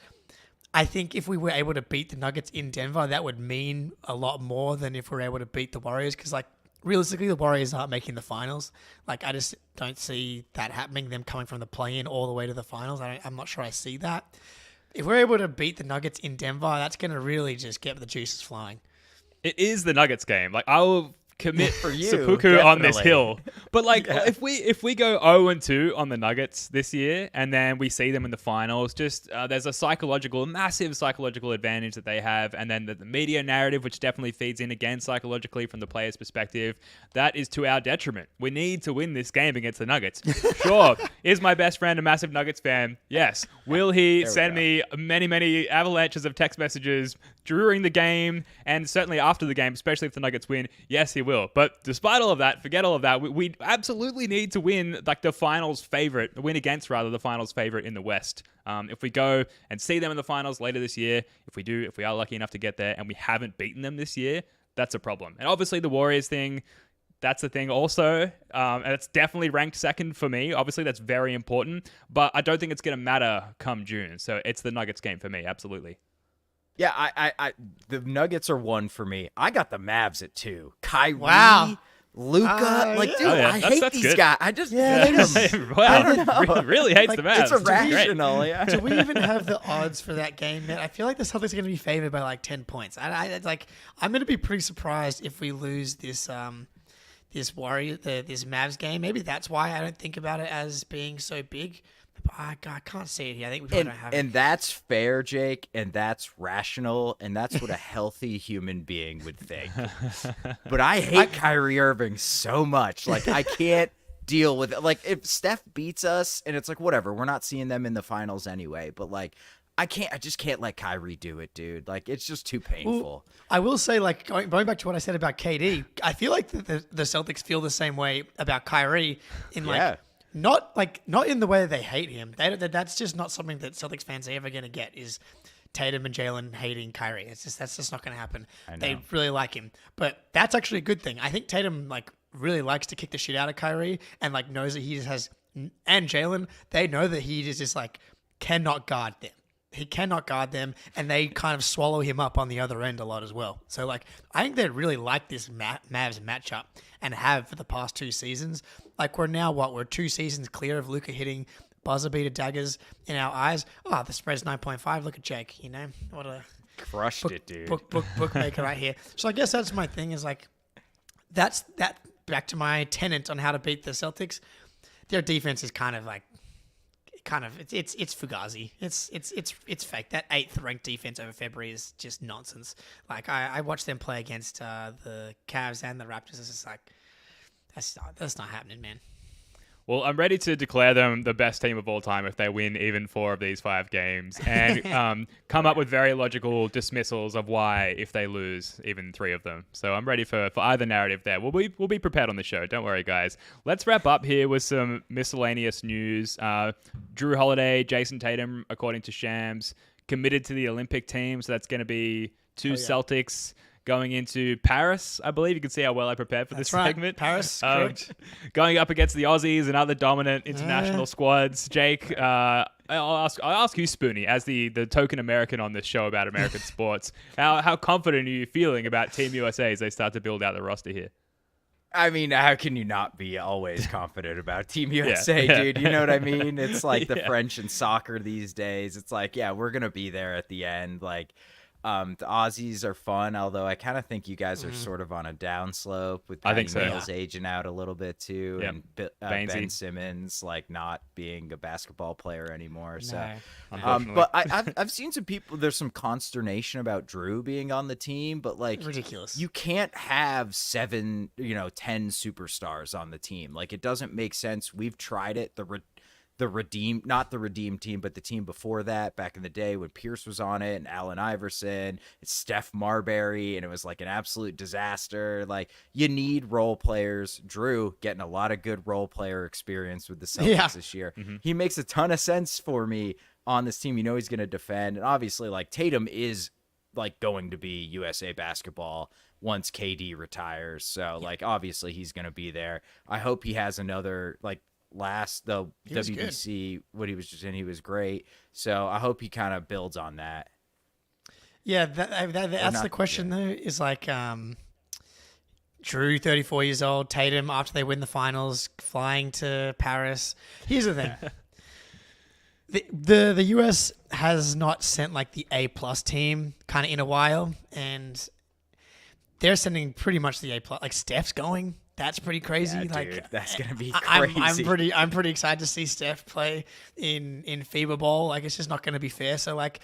I think if we were able to beat the Nuggets in Denver, that would mean a lot more than if we're able to beat the Warriors. Because like realistically, the Warriors aren't making the finals. Like I just don't see that happening. Them coming from the play-in all the way to the finals. I'm not sure I see that. If we're able to beat the Nuggets in Denver, that's going to really just get the juices flowing. It is the Nuggets game. Like I will commit for you, seppuku on this hill. But like if we go 0-2 on the Nuggets this year and then we see them in the finals, just there's a massive psychological advantage that they have, and then the media narrative, which definitely feeds in again psychologically from the players' perspective, that is to our detriment. We need to win this game against the Nuggets. Sure, is my best friend a massive Nuggets fan? Yes. Will he send me many avalanches of text messages during the game and certainly after the game, especially if the Nuggets win? Yes, he will. But despite all of that, forget all of that. We absolutely need to win like the finals favorite, win against rather the finals favorite in the West. If we go and see them in the finals later this year, if we are lucky enough to get there and we haven't beaten them this year, that's a problem. And obviously the Warriors thing, that's the thing also. And it's definitely ranked second for me. Obviously that's very important, but I don't think it's going to matter come June. So it's the Nuggets game for me. Absolutely. Yeah, I the Nuggets are 1 for me. I got the Mavs at 2. Kyrie, Luka, dude, I hate these guys. I just hate them. Wow, I don't know. Really hates the Mavs. It's irrational. Yeah. Do we even have the odds for that game, man? I feel like the Celtics are going to be favored by like 10 points. I'm going to be pretty surprised if we lose this this Mavs game. Maybe that's why I don't think about it as being so big. I can't see it here. I think we probably don't have it. And that's fair, Jake, and that's rational, and that's what a healthy human being would think. But I hate Kyrie Irving so much. Like, I can't deal with it. Like, if Steph beats us, and it's like, whatever, we're not seeing them in the finals anyway. But, like, I just can't let Kyrie do it, dude. Like, it's just too painful. Well, I will say, like, going back to what I said about KD, I feel like the Celtics feel the same way about Kyrie in, like, not in the way that they hate him. That's just not something that Celtics fans are ever going to get, is Tatum and Jalen hating Kyrie. That's just not going to happen. They really like him. But that's actually a good thing. I think Tatum like really likes to kick the shit out of Kyrie and like knows that he just has, and Jalen, they know that he just like cannot guard them. He cannot guard them, and they kind of swallow him up on the other end a lot as well. So, like, I think they really like this Mavs matchup and have for the past 2 seasons. Like, we're 2 seasons clear of Luka hitting buzzer beater daggers in our eyes. Oh, the spread's 9.5. Look at Jake, you know? What a crushed it, dude. Bookmaker right here. So I guess that's my thing is, like, that's back to my tenet on how to beat the Celtics. Their defense is kind of it's fugazi. It's fake. That 8th ranked defense over February is just nonsense. Like I watched them play against the Cavs and the Raptors. It's just like that's not happening, man. Well, I'm ready to declare them the best team of all time if they win even 4 of these 5 games and come up with very logical dismissals of why if they lose even 3 of them. So I'm ready for either narrative there. We'll be prepared on the show. Don't worry, guys. Let's wrap up here with some miscellaneous news. Jrue Holiday, Jason Tatum, according to Shams, committed to the Olympic team. So that's going to be 2 Celtics going into Paris, I believe. You can see how well I prepared for this segment. Paris, correct. Going up against the Aussies and other dominant international squads. Jake, I'll ask you, Spoonie, as the token American on this show about American sports. How confident are you feeling about Team USA as they start to build out the roster here? I mean, how can you not be always confident about Team USA, dude? You know what I mean? It's like the French in soccer these days. It's like, we're going to be there at the end. Like, the Aussies are fun, although I kind of think you guys are sort of on a downslope with Patty Mills aging out a little bit too, and Ben Simmons like not being a basketball player anymore. So, but I've seen some people. There's some consternation about Jrue being on the team, but like ridiculous. You can't have 7, 10 superstars on the team. Like it doesn't make sense. We've tried it. Not the Redeem team, but the team before that, back in the day when Pierce was on it, and Allen Iverson, it's Steph Marbury, and it was like an absolute disaster. Like, you need role players. Jrue getting a lot of good role player experience with the Celtics this year. Mm-hmm. He makes a ton of sense for me on this team. You know he's going to defend, and obviously, like, Tatum is like going to be USA basketball once KD retires. So, like, obviously he's going to be there. I hope he has another, like, the WBC, what he was just in. He was great. So I hope he kind of builds on that. Yeah, that's the question, though, is like Jrue, 34 years old, Tatum, after they win the finals, flying to Paris. Here's the thing. The US has not sent like the A+ team kind of in a while, and they're sending pretty much the A+. Like Steph's going. That's pretty crazy. Yeah, like dude, that's gonna be crazy. I'm pretty excited to see Steph play in FIBA Bowl. Like it's just not going to be fair. So like,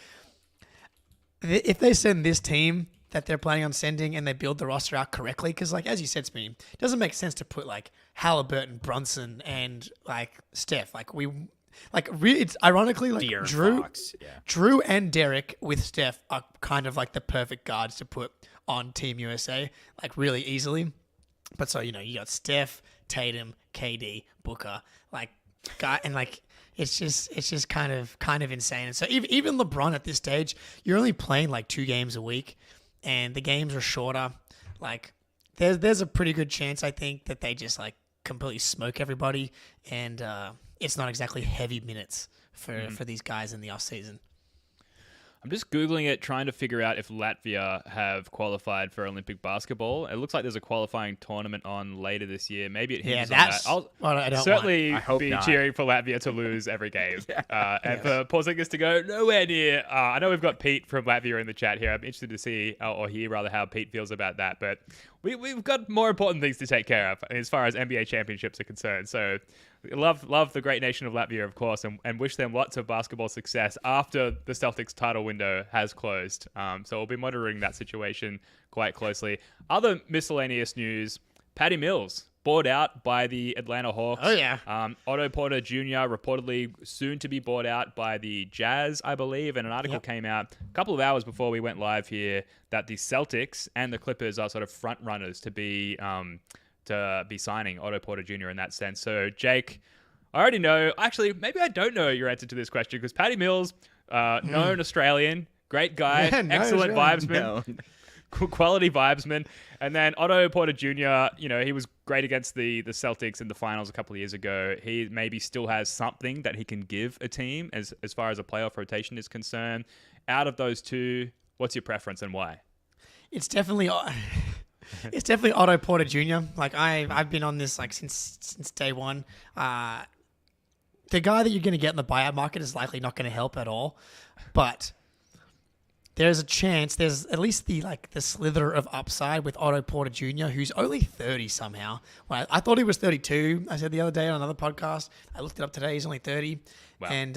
if they send this team that they're planning on sending and they build the roster out correctly, because like as you said, Spinny, it doesn't make sense to put like Halliburton, Brunson, and like Steph. It's ironically like Jrue and Derek with Steph are kind of like the perfect guards to put on Team USA, like really easily. But so, you got Steph, Tatum, KD, Booker, it's just kind of insane. And so even LeBron at this stage, you're only playing like 2 games a week, and the games are shorter. Like there's a pretty good chance, I think, that they just like completely smoke everybody, and it's not exactly heavy minutes for these guys in the off season. I'm just Googling it, trying to figure out if Latvia have qualified for Olympic basketball. It looks like there's a qualifying tournament on later this year. Maybe it hinges on that. I'll certainly be cheering for Latvia to lose every game. And for Porzingis to go nowhere near. I know we've got Pete from Latvia in the chat here. I'm interested to see, or hear rather, how Pete feels about that. But we've got more important things to take care of as far as NBA championships are concerned. So love the great nation of Latvia, of course, and wish them lots of basketball success after the Celtics title window has closed. So we'll be monitoring that situation quite closely. Other miscellaneous news, Patty Mills bought out by the Atlanta Hawks. Oh, yeah. Otto Porter Jr. reportedly soon to be bought out by the Jazz, I believe, and an article came out a couple of hours before we went live here that the Celtics and the Clippers are sort of front runners to be signing Otto Porter Jr. in that sense. So, Jake, I already know. Actually, maybe I don't know your answer to this question, because Patty Mills, known Australian, great guy, excellent vibesman, quality vibesman. And then Otto Porter Jr., he was great against the Celtics in the finals a couple of years ago. He maybe still has something that he can give a team as far as a playoff rotation is concerned. Out of those two, what's your preference and why? It's definitely Otto Porter Jr. Like I've been on this like since day one. The guy that you're going to get in the buyout market is likely not going to help at all, but there's a chance. There's at least the slither of upside with Otto Porter Jr., who's only 30 somehow. Well, I thought he was 32. I said the other day on another podcast. I looked it up today. He's only 30, wow. And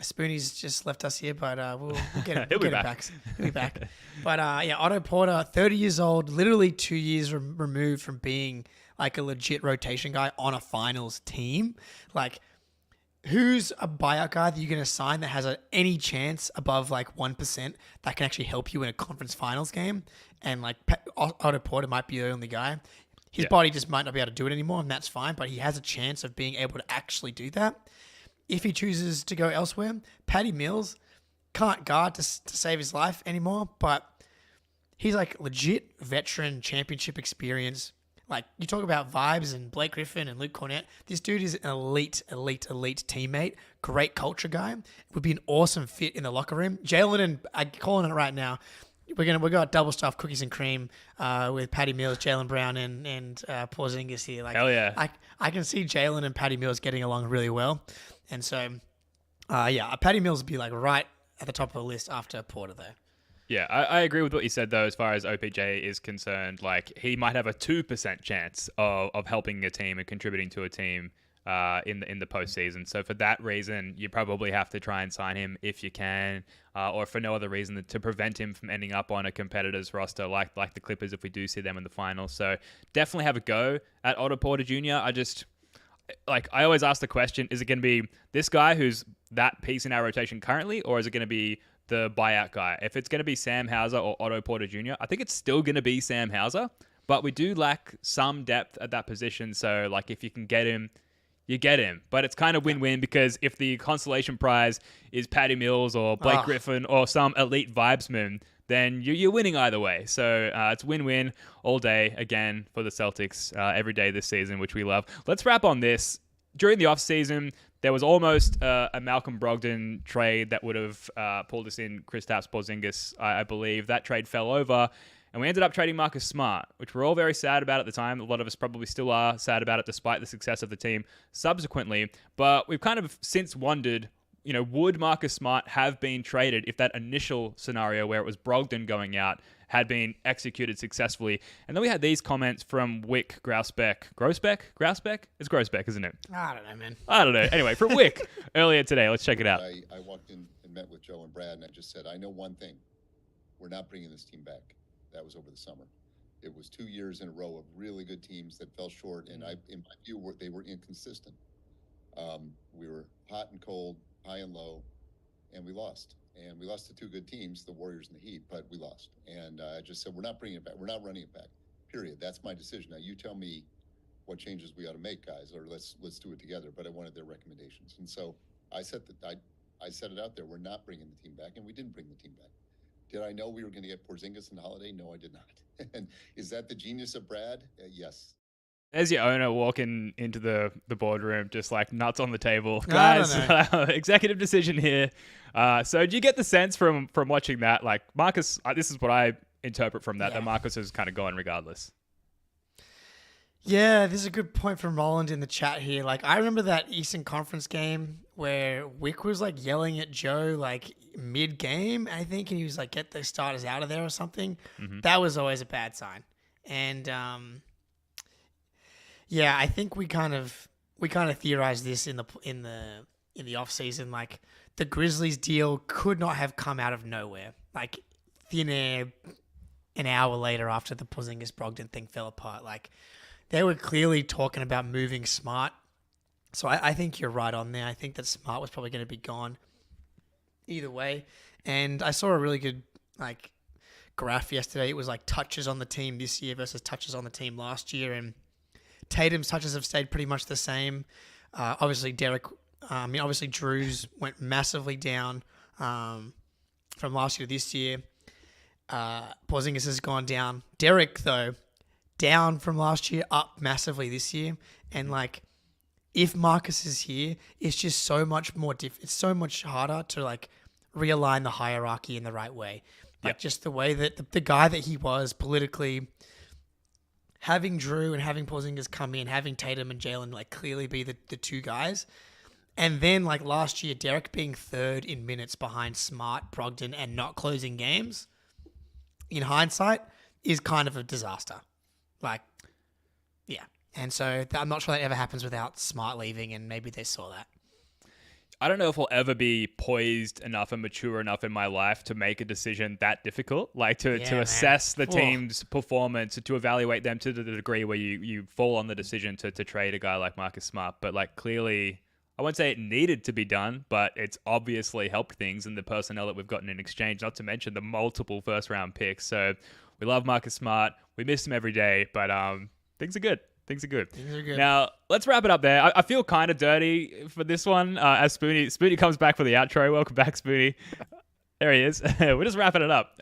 Spoonie's just left us here, but we'll get him. He'll be back. He'll be back. But Otto Porter, 30 years old, literally 2 years removed from being like a legit rotation guy on a finals team. Like, who's a buyout guy that you're going to sign that has any chance above like 1% that can actually help you in a conference finals game? And like Otto Porter might be the only guy. His body just might not be able to do it anymore, and that's fine. But he has a chance of being able to actually do that if he chooses to go elsewhere. Patty Mills can't guard to save his life anymore, but he's like legit veteran championship experience. Like, you talk about vibes and Blake Griffin and Luke Cornett. This dude is an elite teammate, great culture guy. Would be an awesome fit in the locker room. Jalen, and I'm calling it right now, we got double stuffed cookies and cream with Patty Mills, Jaylen Brown, and Porzingis here. Like, hell yeah! I can see Jalen and Patty Mills getting along really well, and so Patty Mills would be like right at the top of the list after Porter though. Yeah, I agree with what you said, though, as far as OPJ is concerned. Like, he might have a 2% chance of helping a team and contributing to a team in the postseason. So for that reason, you probably have to try and sign him if you can, or for no other reason to prevent him from ending up on a competitor's roster like the Clippers if we do see them in the finals. So definitely have a go at Otto Porter Jr. I always ask the question, is it going to be this guy who's that piece in our rotation currently, or is it going to be the buyout guy? If it's going to be Sam Hauser or Otto Porter Jr., I think it's still going to be Sam Hauser, but we do lack some depth at that position. So, like, if you can get him, you get him. But it's kind of win-win, because if the consolation prize is Patty Mills or Blake Griffin or some elite vibesman, then you're winning either way. So it's win-win all day, again, for the Celtics every day this season, which we love. Let's wrap on this. during the offseason, there was almost a Malcolm Brogdon trade that would have pulled us in Kristaps Porzingis, I believe. That trade fell over, and we ended up trading Marcus Smart, which we're all very sad about at the time. A lot of us probably still are sad about it, despite the success of the team subsequently. But we've kind of since wondered, would Marcus Smart have been traded if that initial scenario where it was Brogdon going out had been executed successfully? And then we had these comments from Wick Grousbeck. Grousbeck? It's Grousbeck, isn't it? I don't know, man. I don't know. Anyway, from Wick earlier today. Let's check it out. I walked in and met with Joe and Brad, and I just said, I know one thing. We're not bringing this team back. That was over the summer. It was 2 years in a row of really good teams that fell short, and in my view, they were inconsistent. We were hot and cold, high and low, and we lost. And we lost to two good teams, the Warriors and the Heat, but we lost. And I just said, we're not bringing it back. We're not running it back, period. That's my decision. Now, you tell me what changes we ought to make, guys, or let's do it together. But I wanted their recommendations. And so I said it out there. We're not bringing the team back, and we didn't bring the team back. Did I know we were going to get Porzingis and Holiday? No, I did not. And is that the genius of Brad? Yes. There's your owner walking into the boardroom, just like nuts on the table. I Guys, executive decision here. So do you get the sense from watching that, like Marcus, this is what I interpret from that Marcus has kind of gone regardless? Yeah, this is a good point from Roland in the chat here. Like, I remember that Eastern Conference game where Wick was like yelling at Joe like mid-game, I think, and he was like, get the starters out of there or something. Mm-hmm. That was always a bad sign. And yeah, I think we kind of theorized this in the off season. Like, the Grizzlies deal could not have come out of nowhere. Like, thin air an hour later after the Porzingis Brogdon thing fell apart. Like, they were clearly talking about moving Smart. So I think you're right on there. I think that Smart was probably going to be gone either way. And I saw a really good like graph yesterday. It was like touches on the team this year versus touches on the team last year. And Tatum's touches have stayed pretty much the same. Obviously, Jrue's went massively down from last year to this year. Porzingis has gone down. Derek, though, down from last year, up massively this year. And, like, if Marcus is here, it's just so much more it's so much harder to, like, realign the hierarchy in the right way. Like, just the way that the guy that he was politically, having Jrue and having Porzingis come in, having Tatum and Jalen, like, clearly be the two guys. And then, like, last year, Derek being third in minutes behind Smart, Brogdon, and not closing games, in hindsight, is kind of a disaster. Like, yeah. And so I'm not sure that ever happens without Smart leaving, and maybe they saw that. I don't know if I'll ever be poised enough and mature enough in my life to make a decision that difficult, like to assess the team's performance, to evaluate them to the degree where you fall on the decision to trade a guy like Marcus Smart. But like clearly, I won't say it needed to be done, but it's obviously helped things in the personnel that we've gotten in exchange, not to mention the multiple first-round picks. So we love Marcus Smart. We miss him every day, but things are good. Things are good. Now, let's wrap it up there. I feel kind of dirty for this one as Spoonie comes back for the outro. Welcome back, Spoonie. There he is. We're just wrapping it up.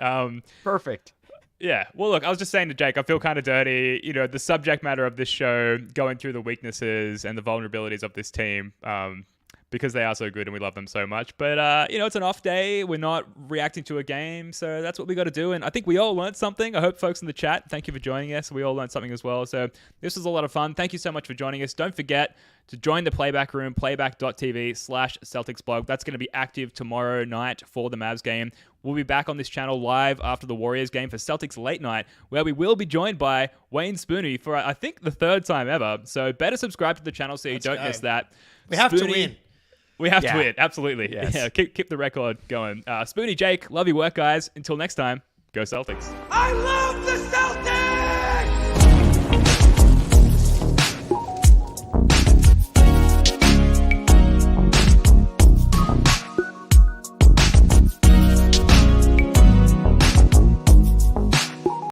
Perfect. Yeah. Well, look, I was just saying to Jake, I feel kind of dirty. You know, the subject matter of this show, going through the weaknesses and the vulnerabilities of this team, because they are so good and we love them so much. But, it's an off day. We're not reacting to a game. So that's what we got to do. And I think we all learned something. I hope folks in the chat, thank you for joining us. We all learned something as well. So this was a lot of fun. Thank you so much for joining us. Don't forget to join the Playback Room, playback.tv/Celtics blog. That's going to be active tomorrow night for the Mavs game. We'll be back on this channel live after the Warriors game for Celtics Late Night, where we will be joined by Wayne Spoonie for, I think, the third time ever. So better subscribe to the channel so you don't miss that. We have to win. We have to win, absolutely. Yes. Yeah, keep the record going. Spoonie, Jake, love your work, guys. Until next time, go Celtics. I love the Celtics!